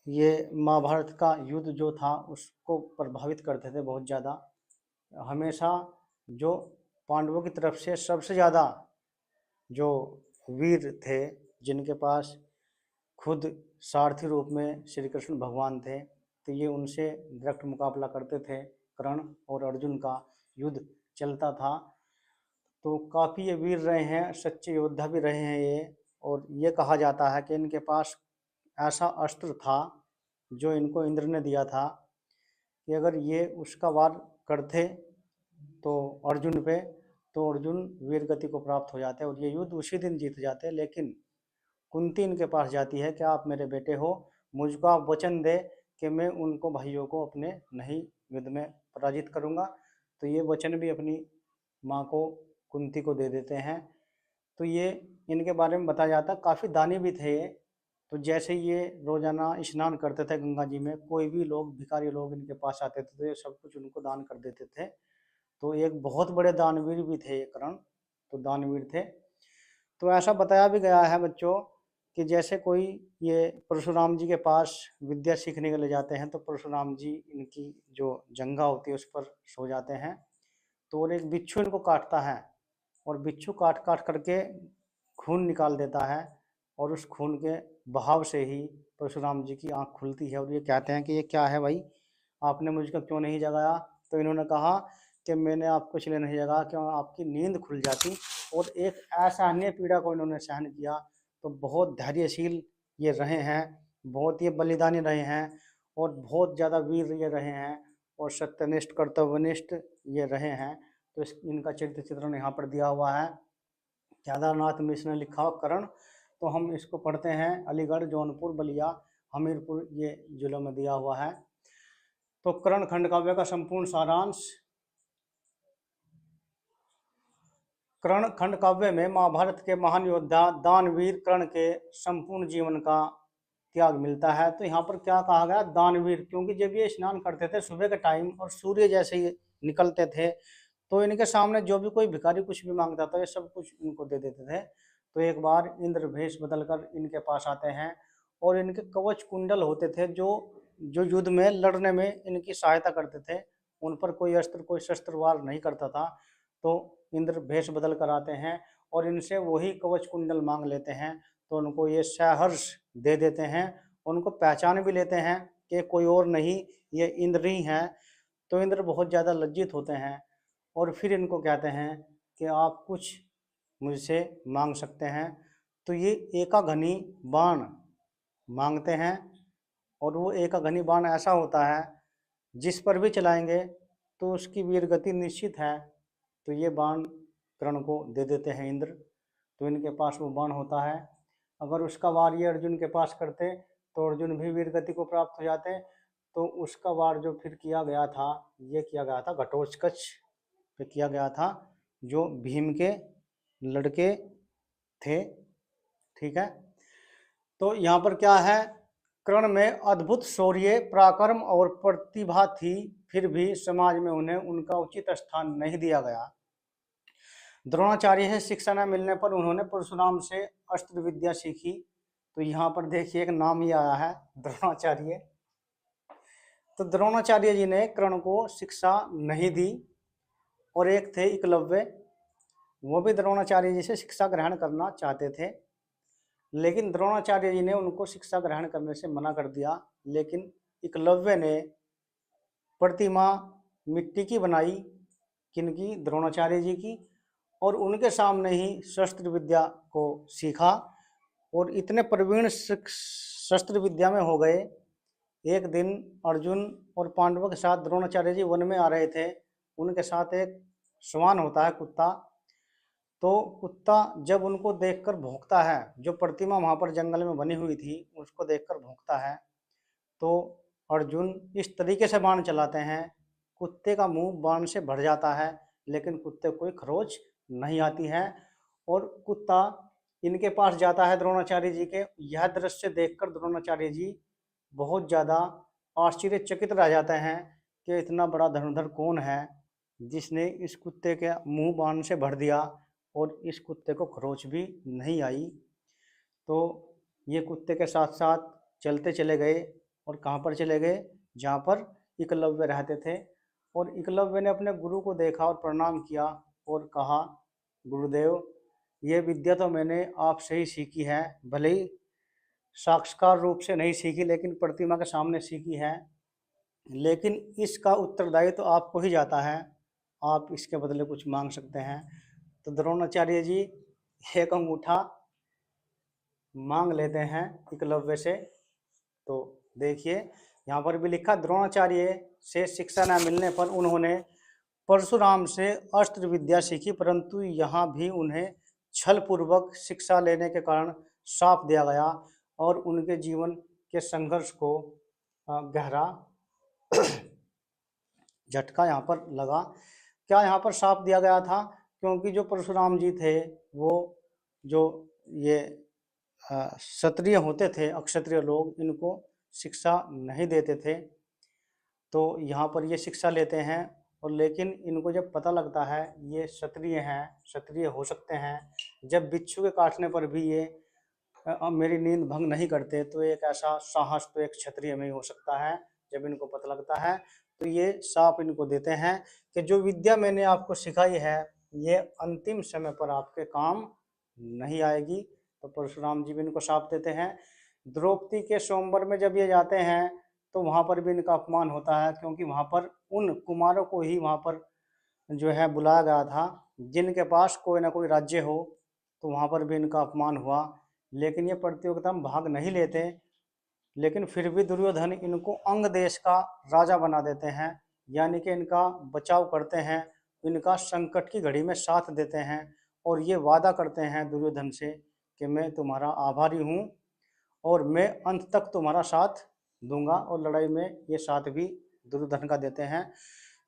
Speaker 1: ये महाभारत का युद्ध जो था उसको प्रभावित करते थे बहुत ज़्यादा। हमेशा जो पांडवों की तरफ से सबसे ज़्यादा जो वीर थे, जिनके पास खुद सारथी रूप में श्री कृष्ण भगवान थे, तो ये उनसे डायरेक्ट मुकाबला करते थे। कर्ण और अर्जुन का युद्ध चलता था। तो काफ़ी ये वीर रहे हैं, सच्चे योद्धा भी रहे हैं ये। और ये कहा जाता है कि इनके पास ऐसा अस्त्र था जो इनको इंद्र ने दिया था, कि अगर ये उसका वार करते तो अर्जुन पे, तो अर्जुन वीर गति को प्राप्त हो जाते और ये युद्ध उसी दिन जीत जाते। लेकिन कुंती इनके पास जाती है कि आप मेरे बेटे हो, मुझको आप वचन दे कि मैं उनको भाइयों को अपने नहीं युद्ध में पराजित करूंगा। तो ये वचन भी अपनी माँ को कुंती को दे देते हैं। तो ये इनके बारे में बताया जाता है, काफ़ी दानी भी थे ये। तो जैसे ये रोजाना स्नान करते थे गंगा जी में, कोई भी लोग भिखारी लोग इनके पास आते थे तो ये सब कुछ उनको दान कर देते थे। तो एक बहुत बड़े दानवीर भी थे ये कर्ण, तो दानवीर थे। तो ऐसा बताया भी गया है बच्चों कि जैसे कोई ये परशुराम जी के पास विद्या सीखने के लिए जाते हैं, तो परशुराम जी इनकी जो जंघा होती है उस पर सो जाते हैं। तो और एक बिच्छू इनको काटता है, और बिच्छू काट काट करके खून निकाल देता है, और उस खून के बहाव से ही परशुराम जी की आंख खुलती है। और ये कहते हैं कि ये क्या है भाई, आपने मुझको क्यों नहीं जगाया? तो इन्होंने कहा कि मैंने आपको इसलिए नहीं जगाया क्यों आपकी नींद खुल जाती। और एक असहनीय पीड़ा को इन्होंने सहन किया। तो बहुत धैर्यशील ये रहे हैं, बहुत ये बलिदानी रहे हैं, और बहुत ज़्यादा वीर ये रहे हैं, और सत्यनिष्ठ कर्तव्यनिष्ठ ये रहे हैं। तो इनका चरित्र चित्रण यहाँ पर दिया हुआ है। केदारनाथ मिश्र ने लिखा कर्ण। तो हम इसको पढ़ते हैं। अलीगढ़, जौनपुर, बलिया, हमीरपुर ये जिलों में दिया हुआ है। तो कर्ण खंड काव्य का संपूर्ण सारांश। कर्ण खंड काव्य में महाभारत के महान योद्धा दानवीर कर्ण के संपूर्ण जीवन का त्याग मिलता है। तो यहाँ पर क्या कहा गया? दानवीर, क्योंकि जब ये स्नान करते थे सुबह के टाइम और सूर्य जैसे ही निकलते थे, तो इनके सामने जो भी कोई भिखारी कुछ भी मांगता था ये सब कुछ इनको दे देते थे। तो एक बार इंद्र भेष बदलकर इनके पास आते हैं, और इनके कवच कुंडल होते थे जो जो युद्ध में लड़ने में इनकी सहायता करते थे, उन पर कोई शस्त्र वार नहीं करता था। तो इंद्र भेष बदल कर आते हैं और इनसे वही कवच कुंडल मांग लेते हैं। तो उनको ये सहर्ष दे देते हैं, उनको पहचान भी लेते हैं कि कोई और नहीं, ये इंद्र ही हैं। तो इंद्र बहुत ज़्यादा लज्जित होते हैं और फिर इनको कहते हैं कि आप कुछ मुझसे मांग सकते हैं। तो ये एकाघनी बाण मांगते हैं और वो एकाघनी बाण ऐसा होता है जिस पर भी चलाएंगे तो उसकी वीर गति निश्चित है। तो ये बाण कर्ण को दे देते हैं इंद्र। तो इनके पास वो बाण होता है। अगर उसका वार ये अर्जुन के पास करते तो अर्जुन भी वीर गति को प्राप्त हो जाते। तो उसका वार जो फिर किया गया था, ये किया गया था घटोत्कच पे किया गया था, जो भीम के लड़के थे। ठीक है। तो यहाँ पर क्या है, कर्ण में अद्भुत शौर्य, पराक्रम और प्रतिभा थी, फिर भी समाज में उन्हें उनका उचित स्थान नहीं दिया गया। द्रोणाचार्य से शिक्षा न मिलने पर उन्होंने परशुराम से अस्त्र विद्या सीखी। तो यहाँ पर देखिए एक नाम ही आया है, द्रोणाचार्य। तो द्रोणाचार्य जी ने कर्ण को शिक्षा नहीं दी। और एक थे एकलव्य, वो भी द्रोणाचार्य जी से शिक्षा ग्रहण करना चाहते थे, लेकिन द्रोणाचार्य जी ने उनको शिक्षा ग्रहण करने से मना कर दिया। लेकिन एकलव्य ने प्रतिमा मिट्टी की बनाई, किनकी, द्रोणाचार्य जी की, और उनके सामने ही शस्त्र विद्या को सीखा और इतने प्रवीण शस्त्र विद्या में हो गए। एक दिन अर्जुन और पांडवों के साथ द्रोणाचार्य जी वन में आ रहे थे, उनके साथ एक श्वान होता है, कुत्ता। तो कुत्ता जब उनको देखकर भौंकता है, जो प्रतिमा वहाँ पर जंगल में बनी हुई थी उसको देखकर भौंकता है, तो अर्जुन इस तरीके से बाण चलाते हैं, कुत्ते का मुंह बाण से भर जाता है, लेकिन कुत्ते को कोई खरोच नहीं आती है। और कुत्ता इनके पास जाता है द्रोणाचार्य जी के। यह दृश्य देखकर द्रोणाचार्य जी बहुत ज़्यादा आश्चर्यचकित रह जाते हैं कि इतना बड़ा धनुर्धर कौन है जिसने इस कुत्ते के मुंह बाण से भर दिया और इस कुत्ते को खरोच भी नहीं आई। तो ये कुत्ते के साथ साथ चलते चले गए और कहाँ पर चले गए, जहाँ पर एकलव्य रहते थे। और एकलव्य ने अपने गुरु को देखा और प्रणाम किया और कहा, गुरुदेव, ये विद्या तो मैंने आपसे ही सीखी है, भले ही साक्षात्कार रूप से नहीं सीखी, लेकिन प्रतिमा के सामने सीखी है, लेकिन इसका उत्तरदायित्व तो आपको ही जाता है, आप इसके बदले कुछ मांग सकते हैं। तो द्रोणाचार्य जी एक अंगूठा मांग लेते हैं एकलव्य से। तो देखिए यहाँ पर भी लिखा, द्रोणाचार्य से शिक्षा न मिलने पर उन्होंने परशुराम से अस्त्र विद्या सीखी, परंतु यहाँ भी उन्हें छल पूर्वक शिक्षा लेने के कारण श्राप दिया गया और उनके जीवन के संघर्ष को गहरा झटका यहाँ पर लगा। क्या यहाँ पर श्राप दिया गया था, क्योंकि जो परशुराम जी थे वो जो ये क्षत्रिय होते थे, अक्षत्रिय लोग, इनको शिक्षा नहीं देते थे। तो यहाँ पर ये शिक्षा लेते हैं और लेकिन इनको जब पता लगता है ये क्षत्रिय हैं, क्षत्रिय हो सकते हैं, जब बिच्छू के काटने पर भी ये मेरी नींद भंग नहीं करते, तो एक ऐसा साहस तो एक क्षत्रिय में ही हो सकता है। जब इनको पता लगता है तो ये शाप इनको देते हैं कि जो विद्या मैंने आपको सिखाई है ये अंतिम समय पर आपके काम नहीं आएगी। तो परशुराम जी भी इनको शाप देते हैं। द्रौपदी के स्वयंवर में जब ये जाते हैं तो वहाँ पर भी इनका अपमान होता है, क्योंकि वहाँ पर उन कुमारों को ही वहाँ पर जो है बुलाया गया था जिनके पास कोई ना कोई राज्य हो। तो वहाँ पर भी इनका अपमान हुआ, लेकिन ये प्रतियोगिता में भाग नहीं लेते। लेकिन फिर भी दुर्योधन इनको अंग देश का राजा बना देते हैं, यानी कि इनका बचाव करते हैं, इनका संकट की घड़ी में साथ देते हैं और ये वादा करते हैं दुर्योधन से कि मैं तुम्हारा आभारी हूँ और मैं अंत तक तुम्हारा साथ दूंगा। और लड़ाई में ये साथ भी दुर्योधन का देते हैं।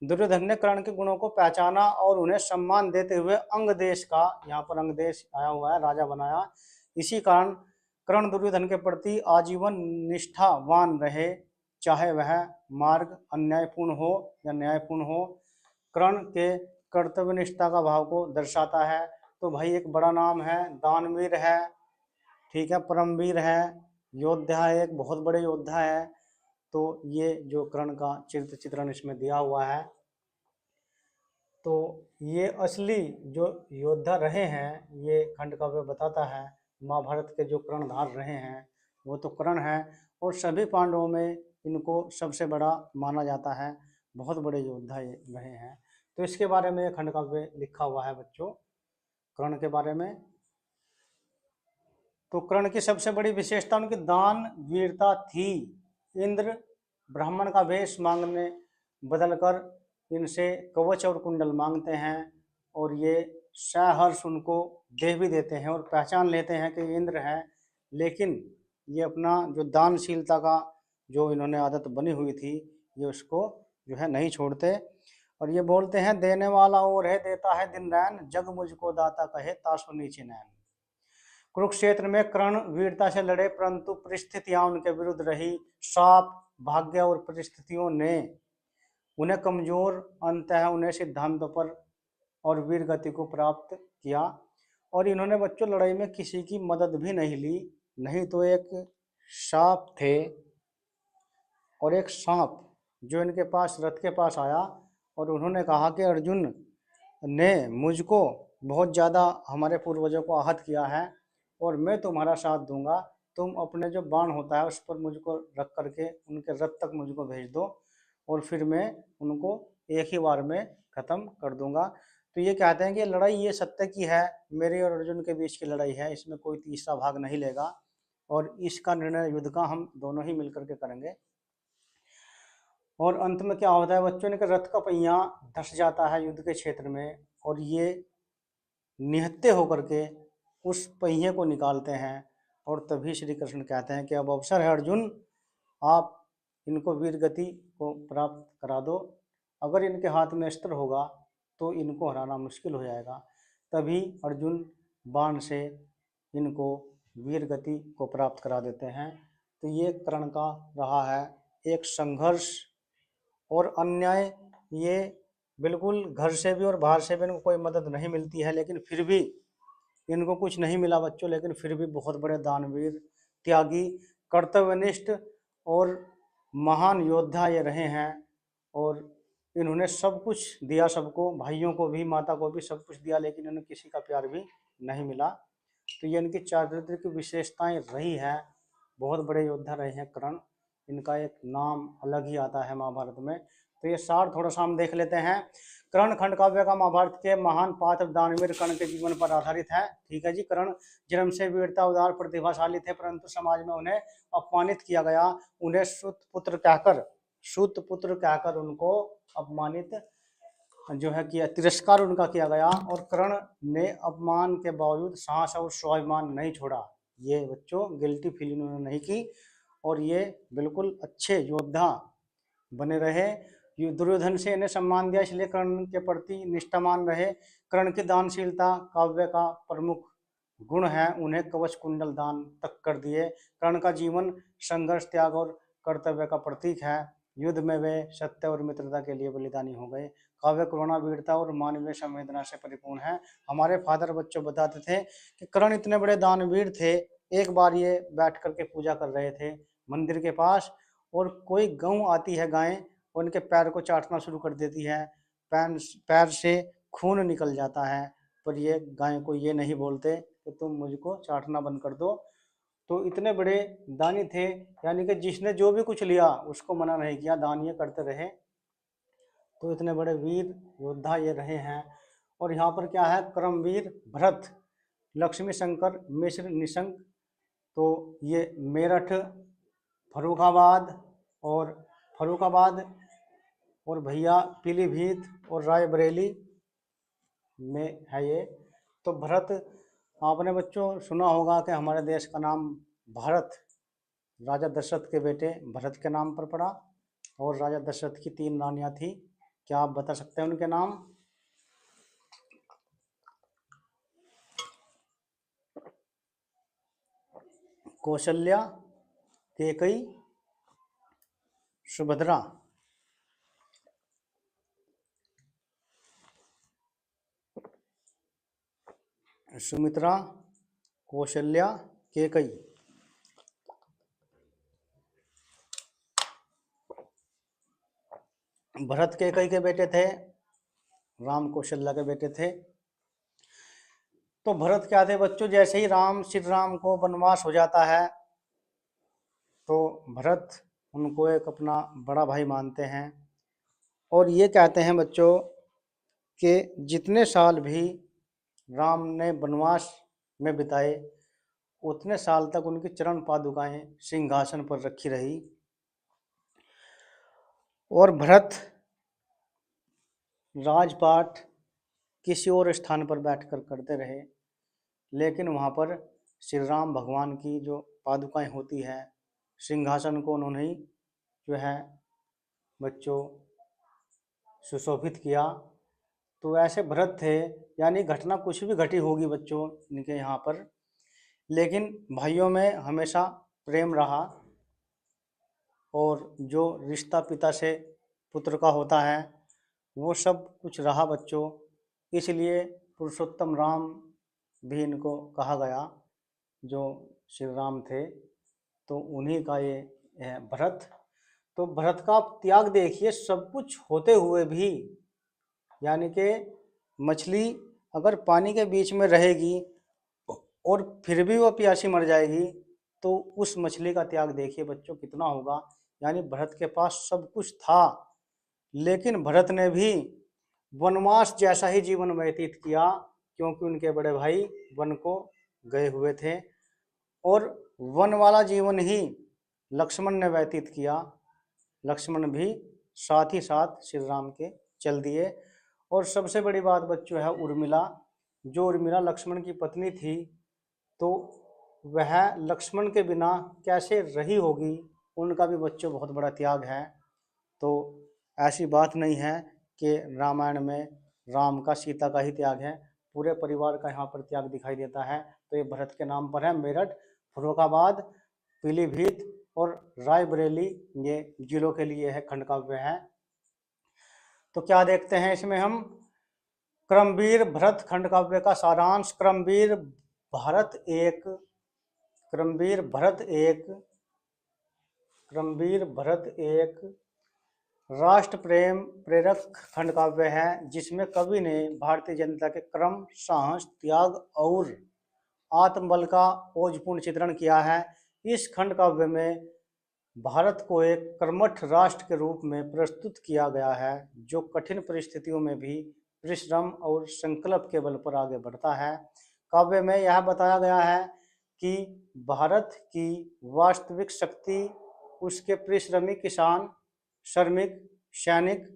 Speaker 1: दुर्योधन ने कर्ण के गुणों को पहचाना और उन्हें सम्मान देते हुए अंग देश का, यहाँ पर अंग देश आया हुआ है, राजा बनाया। इसी कारण कर्ण दुर्योधन के प्रति आजीवन निष्ठावान रहे, चाहे वह मार्ग अन्यायपूर्ण हो या न्यायपूर्ण हो। कर्ण के कर्तव्य निष्ठा का भाव को दर्शाता है। तो भाई एक बड़ा नाम है, दानवीर है, ठीक है, परमवीर है, योद्धा है, एक बहुत बड़े योद्धा है। तो ये जो कर्ण का चित्रण इसमें दिया हुआ है, तो ये असली जो योद्धा रहे हैं, ये खंड काव्य बताता है। महाभारत के जो कर्णधार रहे हैं वो तो कर्ण हैं, और सभी पांडवों में इनको सबसे बड़ा माना जाता है। बहुत बड़े योद्धा ये रहे हैं। तो इसके बारे में खंड काव्य लिखा हुआ है बच्चों, कर्ण के बारे में। तो कर्ण की सबसे बड़ी विशेषता उनकी दान वीरता थी। इंद्र ब्राह्मण का वेश मांगने बदलकर इनसे कवच और कुंडल मांगते हैं, और ये सहर्ष उनको दे भी देते हैं और पहचान लेते हैं कि इंद्र हैं। लेकिन ये अपना जो दानशीलता का जो इन्होंने आदत बनी हुई थी, ये उसको जो है नहीं छोड़ते। और ये बोलते हैं, देने वाला और है देता है दिन रैन, जग मुझको दाता कहे तासु नीचे नैन। कुरुक्षेत्र में कर्ण वीरता से लड़े, परंतु परिस्थितियां उनके विरुद्ध रही। शाप, भाग्य और परिस्थितियों ने उन्हें कमजोर, अंततः उन्हें सिद्धांतों पर और वीर गति को प्राप्त किया। और इन्होंने बच्चों लड़ाई में किसी की मदद भी नहीं ली। नहीं तो एक सांप थे, और एक सांप जो इनके पास रथ के पास आया, और उन्होंने कहा कि अर्जुन ने मुझको बहुत ज़्यादा हमारे पूर्वजों को आहत किया है, और मैं तुम्हारा साथ दूंगा। तुम अपने जो बाण होता है उस पर मुझको रख करके उनके रथ तक मुझको भेज दो, और फिर मैं उनको एक ही बार में ख़त्म कर दूंगा। तो ये कहते हैं कि लड़ाई ये सत्य की है, मेरे और अर्जुन के बीच की लड़ाई है, इसमें कोई तीसरा भाग नहीं लेगा, और इसका निर्णय युद्ध का हम दोनों ही मिलकर के करेंगे। और अंत में क्या होता है बच्चों, इनके रथ का पहिया धस जाता है युद्ध के क्षेत्र में, और ये निहत्थे होकर के उस पहिए को निकालते हैं। और तभी श्री कृष्ण कहते हैं कि अब अवसर है अर्जुन, आप इनको वीर गति को प्राप्त करा दो। अगर इनके हाथ में अस्त्र होगा तो इनको हराना मुश्किल हो जाएगा। तभी अर्जुन बाण से इनको वीर गति को प्राप्त करा देते हैं। तो ये कर्ण का रहा है एक संघर्ष और अन्याय। ये बिल्कुल घर से भी और बाहर से भी इनको कोई मदद नहीं मिलती है, लेकिन फिर भी इनको कुछ नहीं मिला बच्चों, लेकिन फिर भी बहुत बड़े दानवीर, त्यागी, कर्तव्यनिष्ठ और महान योद्धा ये रहे हैं। और इन्होंने सब कुछ दिया सबको, भाइयों को भी, माता को भी, सब कुछ दिया, लेकिन इन्हें किसी का प्यार भी नहीं मिला। तो ये इनकी चारित्र्य की विशेषताएं रही हैं। बहुत बड़े योद्धा रहे हैं कर्ण, इनका एक नाम अलग ही आता है महाभारत में। तो ये सार थोड़ा सा हम देख लेते हैं। कर्ण खंड काव्य का महाभारत के महान पात्र दानवीर कर्ण के जीवन पर आधारित है। ठीक है जी। कर्ण जन्म से वीरता, उदार, प्रतिभाशाली थे, परंतु समाज में उन्हें अपमानित किया गया। उन्हें सूत पुत्र कहकर उनको अपमानित जो है किया, तिरस्कार उनका किया गया। और कर्ण ने अपमान के बावजूद साहस और स्वाभिमान नहीं छोड़ा। ये बच्चों गिल्टी फील इन्होंने नहीं की, और ये बिल्कुल अच्छे योद्धा बने रहे। दुर्योधन से इन्हें सम्मान दिया, इसलिए कर्ण के प्रति निष्ठावान रहे। कर्ण की दानशीलता काव्य का प्रमुख गुण है, उन्हें कवच कुंडल दान तक कर दिए। कर्ण का जीवन संघर्ष, त्याग और कर्तव्य का प्रतीक है। युद्ध में वे सत्य और मित्रता के लिए बलिदानी हो गए। काव्य करुणा, वीरता और मानवीय संवेदना से परिपूर्ण है। हमारे फादर बच्चों बताते थे कि कर्ण इतने बड़े दानवीर थे। एक बार ये बैठ करके पूजा कर रहे थे मंदिर के पास, और कोई गऊ आती है, गायें, और उनके पैर को चाटना शुरू कर देती है। पैर से खून निकल जाता है, पर ये गाय को ये नहीं बोलते कि तुम मुझको चाटना बंद कर दो। तो इतने बड़े दानी थे, यानी कि जिसने जो भी कुछ लिया उसको मना नहीं किया, दान ये करते रहे। तो इतने बड़े वीर योद्धा ये रहे हैं। और यहाँ पर क्या है, कर्मवीर भरत, लक्ष्मी शंकर मिश्र निशंक, तो ये मेरठ, फरुखाबाद और भैया पीलीभीत और रायबरेली में है ये। तो भरत, आपने बच्चों सुना होगा कि हमारे देश का नाम भारत राजा दशरथ के बेटे भरत के नाम पर पड़ा, और राजा दशरथ की 3 रानियां थी। क्या आप बता सकते हैं उनके नाम? कौशल्या, कैकेयी, सुभद्रा। सुमित्रा, कौशल्या, कैकेयी। भरत कैकेयी के बेटे थे, राम कौशल्या के बेटे थे। तो भरत क्या थे बच्चों, जैसे ही श्री राम को वनवास हो जाता है तो भरत उनको एक अपना बड़ा भाई मानते हैं और ये कहते हैं बच्चों कि जितने साल भी राम ने वनवास में बिताए उतने साल तक उनकी चरण पादुकाएं सिंहासन पर रखी रही और भरत राजपाट किसी और स्थान पर बैठकर करते रहे, लेकिन वहाँ पर श्री राम भगवान की जो पादुकाएं होती है, सिंहासन को उन्होंने ही जो है बच्चों सुशोभित किया। तो ऐसे भरत थे, यानी घटना कुछ भी घटी होगी बच्चों इनके यहाँ पर, लेकिन भाइयों में हमेशा प्रेम रहा और जो रिश्ता पिता से पुत्र का होता है वो सब कुछ रहा बच्चों। इसलिए पुरुषोत्तम राम भी इनको कहा गया, जो श्री राम थे तो उन्हीं का ये है भरत। तो भरत का त्याग देखिए, सब कुछ होते हुए भी, यानी कि मछली अगर पानी के बीच में रहेगी और फिर भी वो प्यासी मर जाएगी तो उस मछली का त्याग देखिए बच्चों कितना होगा। यानी भरत के पास सब कुछ था, लेकिन भरत ने भी वनवास जैसा ही जीवन व्यतीत किया, क्योंकि उनके बड़े भाई वन को गए हुए थे और वन वाला जीवन ही लक्ष्मण ने व्यतीत किया। लक्ष्मण भी साथ ही साथ श्री राम के चल दिए। और सबसे बड़ी बात बच्चों है उर्मिला, जो उर्मिला लक्ष्मण की पत्नी थी तो वह लक्ष्मण के बिना कैसे रही होगी, उनका भी बच्चों बहुत बड़ा त्याग है। तो ऐसी बात नहीं है कि रामायण में राम का सीता का ही त्याग है, पूरे परिवार का यहाँ पर त्याग दिखाई देता है। तो ये भरत के नाम पर है। मेरठ, फर्रुखाबाद, पीलीभीत और रायबरेली ये जिलों के लिए है खंड काव्य है। तो क्या देखते हैं इसमें हम, क्रमवीर भरत खंड काव्य का सारांश। क्रमवीर भरत एक राष्ट्र प्रेम प्रेरक खंड काव्य है, जिसमें कवि ने भारतीय जनता के क्रम, साहस, त्याग और आत्मबल का ओजपूर्ण चित्रण किया है। इस खंड काव्य में भारत को एक कर्मठ राष्ट्र के रूप में प्रस्तुत किया गया है, जो कठिन परिस्थितियों में भी परिश्रम और संकल्प के बल पर आगे बढ़ता है। काव्य में यह बताया गया है कि भारत की वास्तविक शक्ति उसके परिश्रमी किसान, श्रमिक, सैनिक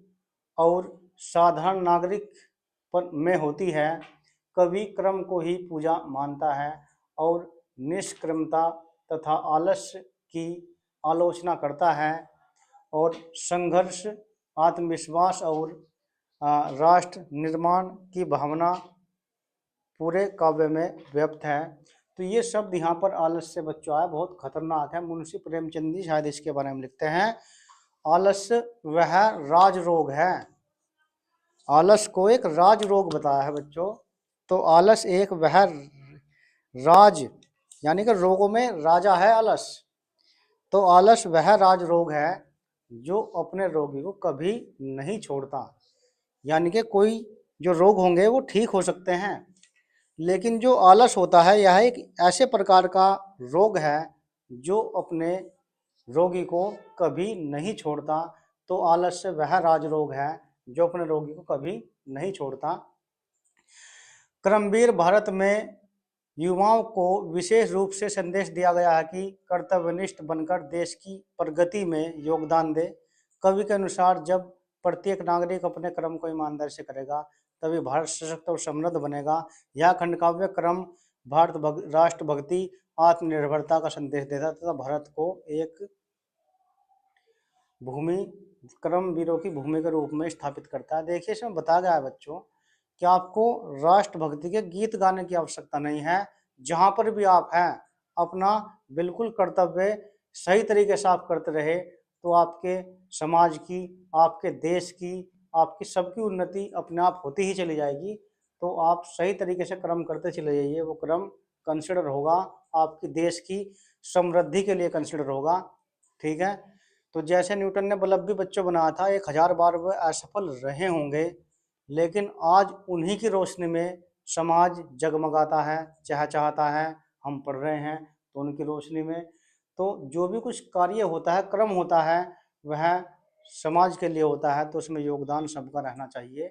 Speaker 1: और साधारण नागरिक पर में होती है। कवि क्रम को ही पूजा मानता है और निष्क्रमता तथा आलस्य की आलोचना करता है और संघर्ष, आत्मविश्वास और राष्ट्र निर्माण की भावना पूरे काव्य में व्यक्त है। तो ये शब्द यहाँ पर आलस्य बच्चों आया, बहुत खतरनाक है। मुंशी प्रेमचंद जी शायद इसके बारे में लिखते हैं, आलस्य वह राज रोग है। आलस को एक राज रोग बताया है बच्चों। तो आलस एक वह राज, यानी कि रोगों में राजा है आलस। तो आलस वह राज रोग है जो अपने रोगी को कभी नहीं छोड़ता। यानी कि कोई जो रोग होंगे वो ठीक हो सकते हैं, लेकिन जो आलस होता है यह एक ऐसे प्रकार का रोग है जो अपने रोगी को कभी नहीं छोड़ता। तो आलस्य वह राज रोग है जो अपने रोगी को कभी नहीं छोड़ता। क्रमवीर भारत में युवाओं को विशेष रूप से संदेश दिया गया है कि कर्तव्यनिष्ठ बनकर देश की प्रगति में योगदान दे। कवि के अनुसार जब प्रत्येक नागरिक अपने कर्म को ईमानदारी से करेगा तभी भारत सशक्त और समृद्ध बनेगा। यह खंड काव्य क्रम, राष्ट्र भक्ति, आत्मनिर्भरता का संदेश देता तथा भारत को एक भूमि क्रमवीरों की भूमि के रूप में स्थापित करता है। देखिए इसमें बताया गया है बच्चों कि आपको राष्ट्रभक्ति के गीत गाने की आवश्यकता नहीं है। जहाँ पर भी आप हैं अपना बिल्कुल कर्तव्य सही तरीके से आप करते रहे तो आपके समाज की, आपके देश की, आपकी सबकी उन्नति अपने आप होती ही चली जाएगी। तो आप सही तरीके से कर्म करते चले जाइए, वो कर्म कंसिडर होगा आपकी देश की समृद्धि के लिए कंसिडर होगा। ठीक है, तो जैसे न्यूटन ने बल्ब भी बच्चों बनाया था, 1000 बार वह असफल रहे होंगे, लेकिन आज उन्हीं की रोशनी में समाज जगमगाता है, चहचहाता है। हम पढ़ रहे हैं तो उनकी रोशनी में। तो जो भी कुछ कार्य होता है, क्रम होता है, वह समाज के लिए होता है, तो उसमें योगदान सबका रहना चाहिए।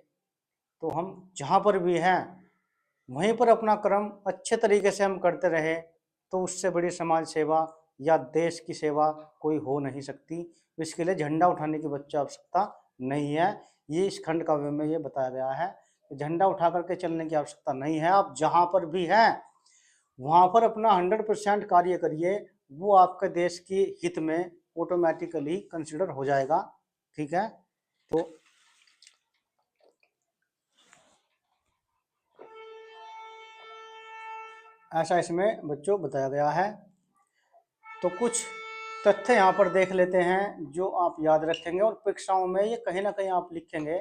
Speaker 1: तो हम जहाँ पर भी हैं वहीं पर अपना कर्म अच्छे तरीके से हम करते रहे, तो उससे बड़ी समाज सेवा या देश की सेवा कोई हो नहीं सकती। इसके लिए झंडा उठाने की बच्चा आवश्यकता नहीं है। ये इस खंड काव्य में ये बताया गया है कि झंडा उठा करके चलने की आवश्यकता नहीं है। आप जहाँ पर भी हैं वहाँ पर अपना 100% कार्य करिए, वो आपके देश के हित में ऑटोमेटिकली कंसिडर हो जाएगा। ठीक है, तो ऐसा इसमें बच्चों बताया गया है। तो कुछ तथ्य यहाँ पर देख लेते हैं जो आप याद रखेंगे और परीक्षाओं में ये कहीं ना कहीं आप लिखेंगे।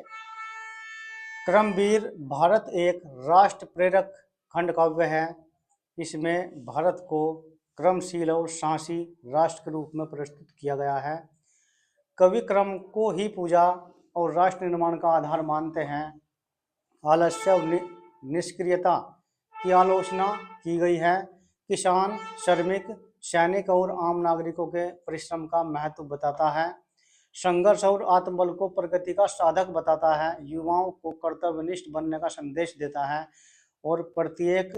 Speaker 1: क्रमवीर भारत एक राष्ट्र प्रेरक खंड काव्य है। इसमें भारत को क्रमशील और साहसी राष्ट्र के रूप में प्रस्तुत किया गया है। कवि क्रम को ही पूजा और राष्ट्र निर्माण का आधार मानते हैं। आलस्य और निष्क्रियता की आलोचना की गई है। किसान, श्रमिक, सैनिक और आम नागरिकों के परिश्रम का महत्व बताता है। संघर्ष और आत्मबल को प्रगति का साधक बताता है। युवाओं को कर्तव्यनिष्ठ बनने का संदेश देता है और प्रत्येक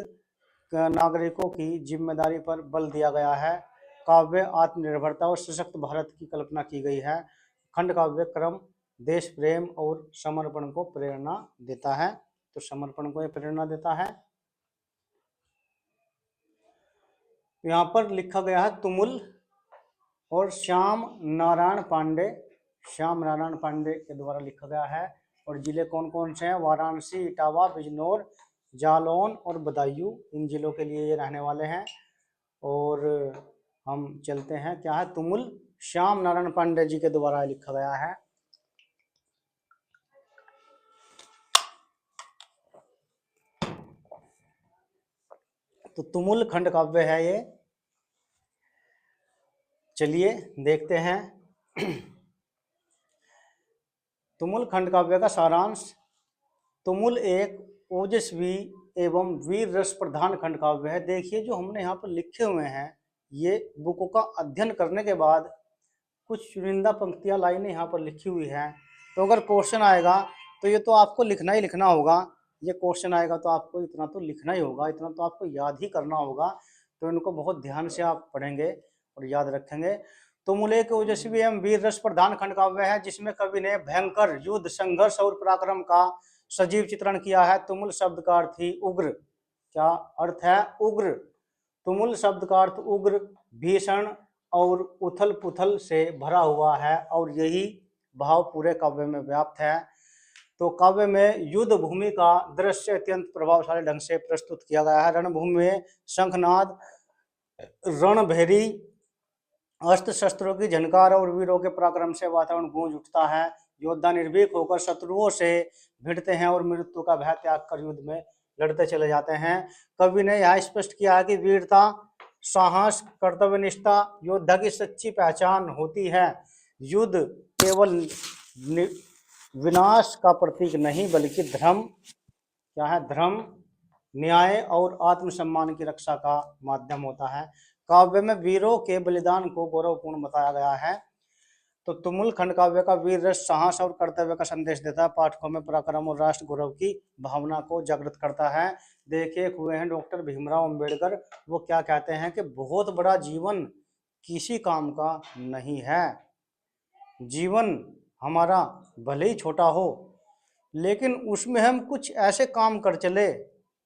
Speaker 1: नागरिकों की जिम्मेदारी पर बल दिया गया है। काव्य आत्मनिर्भरता और सशक्त भारत की कल्पना की गई है। खंड काव्य क्रम देश प्रेम और समर्पण को प्रेरणा देता है। तो समर्पण को यह प्रेरणा देता है। यहाँ पर लिखा गया है तुमुल और श्याम नारायण पांडे के द्वारा लिखा गया है। और जिले कौन कौन से हैं? वाराणसी, इटावा, बिजनौर, जालौन और बदायूं, इन जिलों के लिए ये रहने वाले हैं। और हम चलते हैं, क्या है? तुमुल श्याम नारायण पांडे जी के द्वारा लिखा गया है। तो तुमुल खंड काव्य है ये। चलिए देखते हैं। तुमुल खंड काव्य का सारांश। तुमुल एक ओजस्वी एवं वीर रस प्रधान खंड काव्य है। देखिए जो हमने यहाँ पर लिखे हुए हैं, ये बुकों का अध्ययन करने के बाद कुछ चुनिंदा पंक्तियाँ लाइनें यहाँ पर लिखी हुई हैं। तो अगर क्वेश्चन आएगा तो ये तो आपको लिखना ही लिखना होगा। ये क्वेश्चन आएगा तो आपको इतना तो लिखना ही होगा, इतना तो आपको याद ही करना होगा। तो इनको बहुत ध्यान से आप पढ़ेंगे और याद रखेंगे। तुमुल एक ओजस्वी एवं वीर रस प्रधान खंड काव्य है जिसमें कवि ने भयंकर युद्ध, संघर्ष और पराक्रम का सजीव चित्रण किया है। तुमुल शब्द का अर्थ ही उग्र। क्या अर्थ है? उग्र। तुमुल शब्द का अर्थ उग्र, भीषण और उथल पुथल से भरा हुआ है और यही भाव पूरे काव्य में व्याप्त है। तो काव्य में युद्ध भूमि का दृश्य अत्यंत प्रभावशाली ढंग से प्रस्तुत किया गया है। रणभूमि में शंखनाद, रणभेरी, अस्त्र शस्त्रों की झनकार और वीरों के पराक्रम से वातावरण गूंज उठता है। योद्धा निर्भीक होकर शत्रुओं से भिड़ते हैं और मृत्यु का भय त्याग कर युद्ध में लड़ते चले जाते हैं। कवि ने यह स्पष्ट किया है कि वीरता, साहस, कर्तव्यनिष्ठा योद्धा की सच्ची पहचान होती है। युद्ध केवल विनाश का प्रतीक नहीं बल्कि धर्म, क्या है? धर्म, न्याय और आत्मसम्मान की रक्षा का माध्यम होता है। काव्य में वीरों के बलिदान को गौरवपूर्ण बताया गया है। तो तुमुल खंड काव्य का वीर रस, साहस और कर्तव्य का संदेश देता है। पाठकों में पराक्रम और राष्ट्र गौरव की भावना को जागृत करता है। देखिए हुए हैं डॉक्टर भीमराव अंबेडकर, वो क्या कहते हैं कि बहुत बड़ा जीवन किसी काम का नहीं है। जीवन हमारा भले ही छोटा हो लेकिन उसमें हम कुछ ऐसे काम कर चले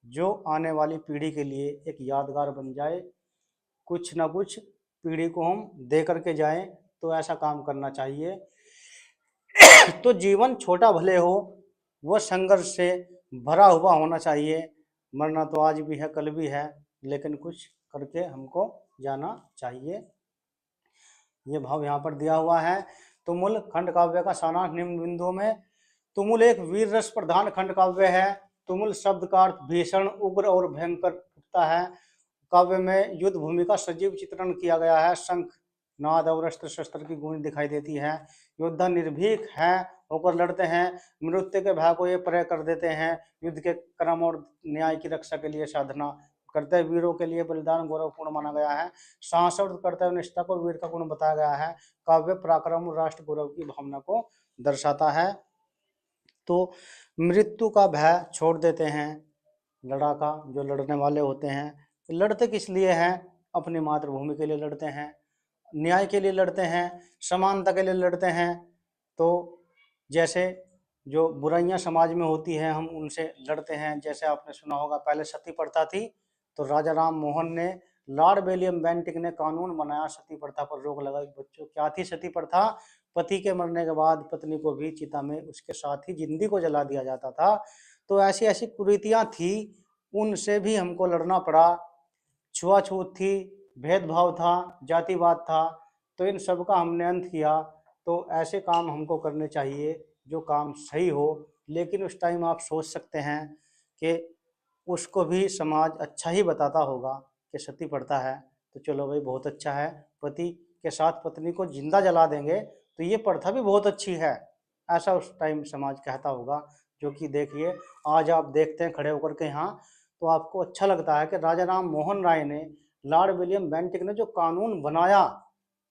Speaker 1: जो आने वाली पीढ़ी के लिए एक यादगार बन जाए, कुछ ना कुछ पीढ़ी को हम दे करके जाएं, तो ऐसा काम करना चाहिए। तो जीवन छोटा भले हो, वह संघर्ष से भरा हुआ होना चाहिए। मरना तो आज भी है, कल भी है, लेकिन कुछ करके हमको जाना चाहिए। ये भाव यहाँ पर दिया हुआ है। तुमुल खंड काव्य का सारांश निम्न बिंदुओं में। तुमुल एक वीर रस प्रधान खंड काव्य है। तुमुल शब्द का अर्थ भीषण, उग्र और भयंकर होता है। काव्य में युद्ध भूमि का सजीव चित्रण किया गया है। शंख नाद और अस्त्र शस्त्र की गूंज दिखाई देती है। योद्धा निर्भीक है होकर लड़ते हैं, मृत्यु के भय को ये प्रय कर देते हैं। युद्ध के क्रम और न्याय की रक्षा के लिए साधना करते वीरों के लिए बलिदान गौरवपूर्ण माना गया है। साहस और कर्तव्य निष्ठा को वीर का गुण बताया गया है। काव्य पराक्रम और राष्ट्र गौरव की भावना को दर्शाता है। तो मृत्यु का भय छोड़ देते हैं। लड़ाका जो लड़ने वाले होते हैं, लड़ते किस लिए हैं? अपनी मातृभूमि के लिए लड़ते हैं, न्याय के लिए लड़ते हैं, समानता के लिए लड़ते हैं। तो जैसे जो बुराइयां समाज में होती हैं हम उनसे लड़ते हैं। जैसे आपने सुना होगा पहले सती प्रथा थी, तो राजा राम मोहन ने, लॉर्ड विलियम बेंटिक ने कानून बनाया, सती प्रथा पर रोक लगाई। बच्चों क्या थी सती प्रथा? पति के मरने के बाद पत्नी को भी चिता में उसके साथ ही जिंदगी को जला दिया जाता था। तो ऐसी ऐसी कुरीतियां थी, उनसे भी हमको लड़ना पड़ा। छुआछूत थी, भेदभाव था, जातिवाद था, तो इन सब का हमने अंत किया। तो ऐसे काम हमको करने चाहिए जो काम सही हो। लेकिन उस टाइम आप सोच सकते हैं कि उसको भी समाज अच्छा ही बताता होगा कि सती प्रथा है, तो चलो भाई बहुत अच्छा है, पति के साथ पत्नी को जिंदा जला देंगे तो ये प्रथा भी बहुत अच्छी है, ऐसा उस टाइम समाज कहता होगा। जो कि देखिए आज आप देखते हैं खड़े होकर के यहाँ, तो आपको अच्छा लगता है कि राजा राम मोहन राय ने, लॉर्ड विलियम बेंटिक ने जो कानून बनाया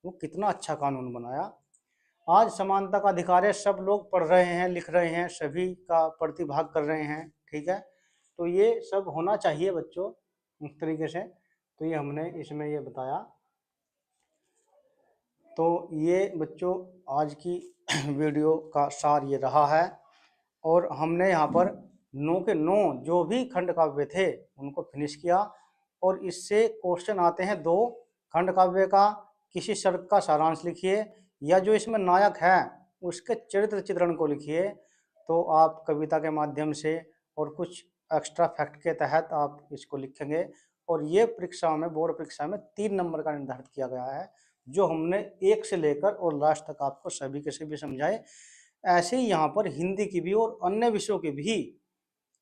Speaker 1: वो कितना अच्छा कानून बनाया। आज समानता का अधिकार है, सब लोग पढ़ रहे हैं, लिख रहे हैं, सभी का प्रतिभाग कर रहे हैं, ठीक है। तो ये सब होना चाहिए बच्चों इस तरीके से। तो ये हमने इसमें ये बताया। तो ये बच्चों आज की वीडियो का सार ये रहा है। और हमने यहाँ पर 9 के 9 जो भी खंड काव्य थे उनको फिनिश किया। और इससे क्वेश्चन आते हैं 2, खंड काव्य का किसी सर्ग का सारांश लिखिए, या जो इसमें नायक है उसके चरित्र चित्रण को लिखिए। तो आप कविता के माध्यम से और कुछ एक्स्ट्रा फैक्ट के तहत आप इसको लिखेंगे। और ये परीक्षा में, बोर्ड परीक्षा में 3 नंबर का निर्धारित किया गया है, जो हमने 1 से लेकर और लास्ट तक आपको सभी के सभी समझाए। ऐसे ही यहाँ पर हिंदी की भी और अन्य विषयों की भी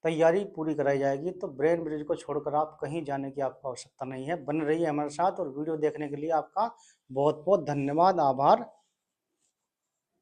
Speaker 1: तैयारी पूरी कराई जाएगी। तो ब्रेन ब्रिज को छोड़कर आप कहीं जाने की आपको आवश्यकता नहीं है, बन रही है हमारे साथ। और वीडियो देखने के लिए आपका बहुत बहुत धन्यवाद, आभार।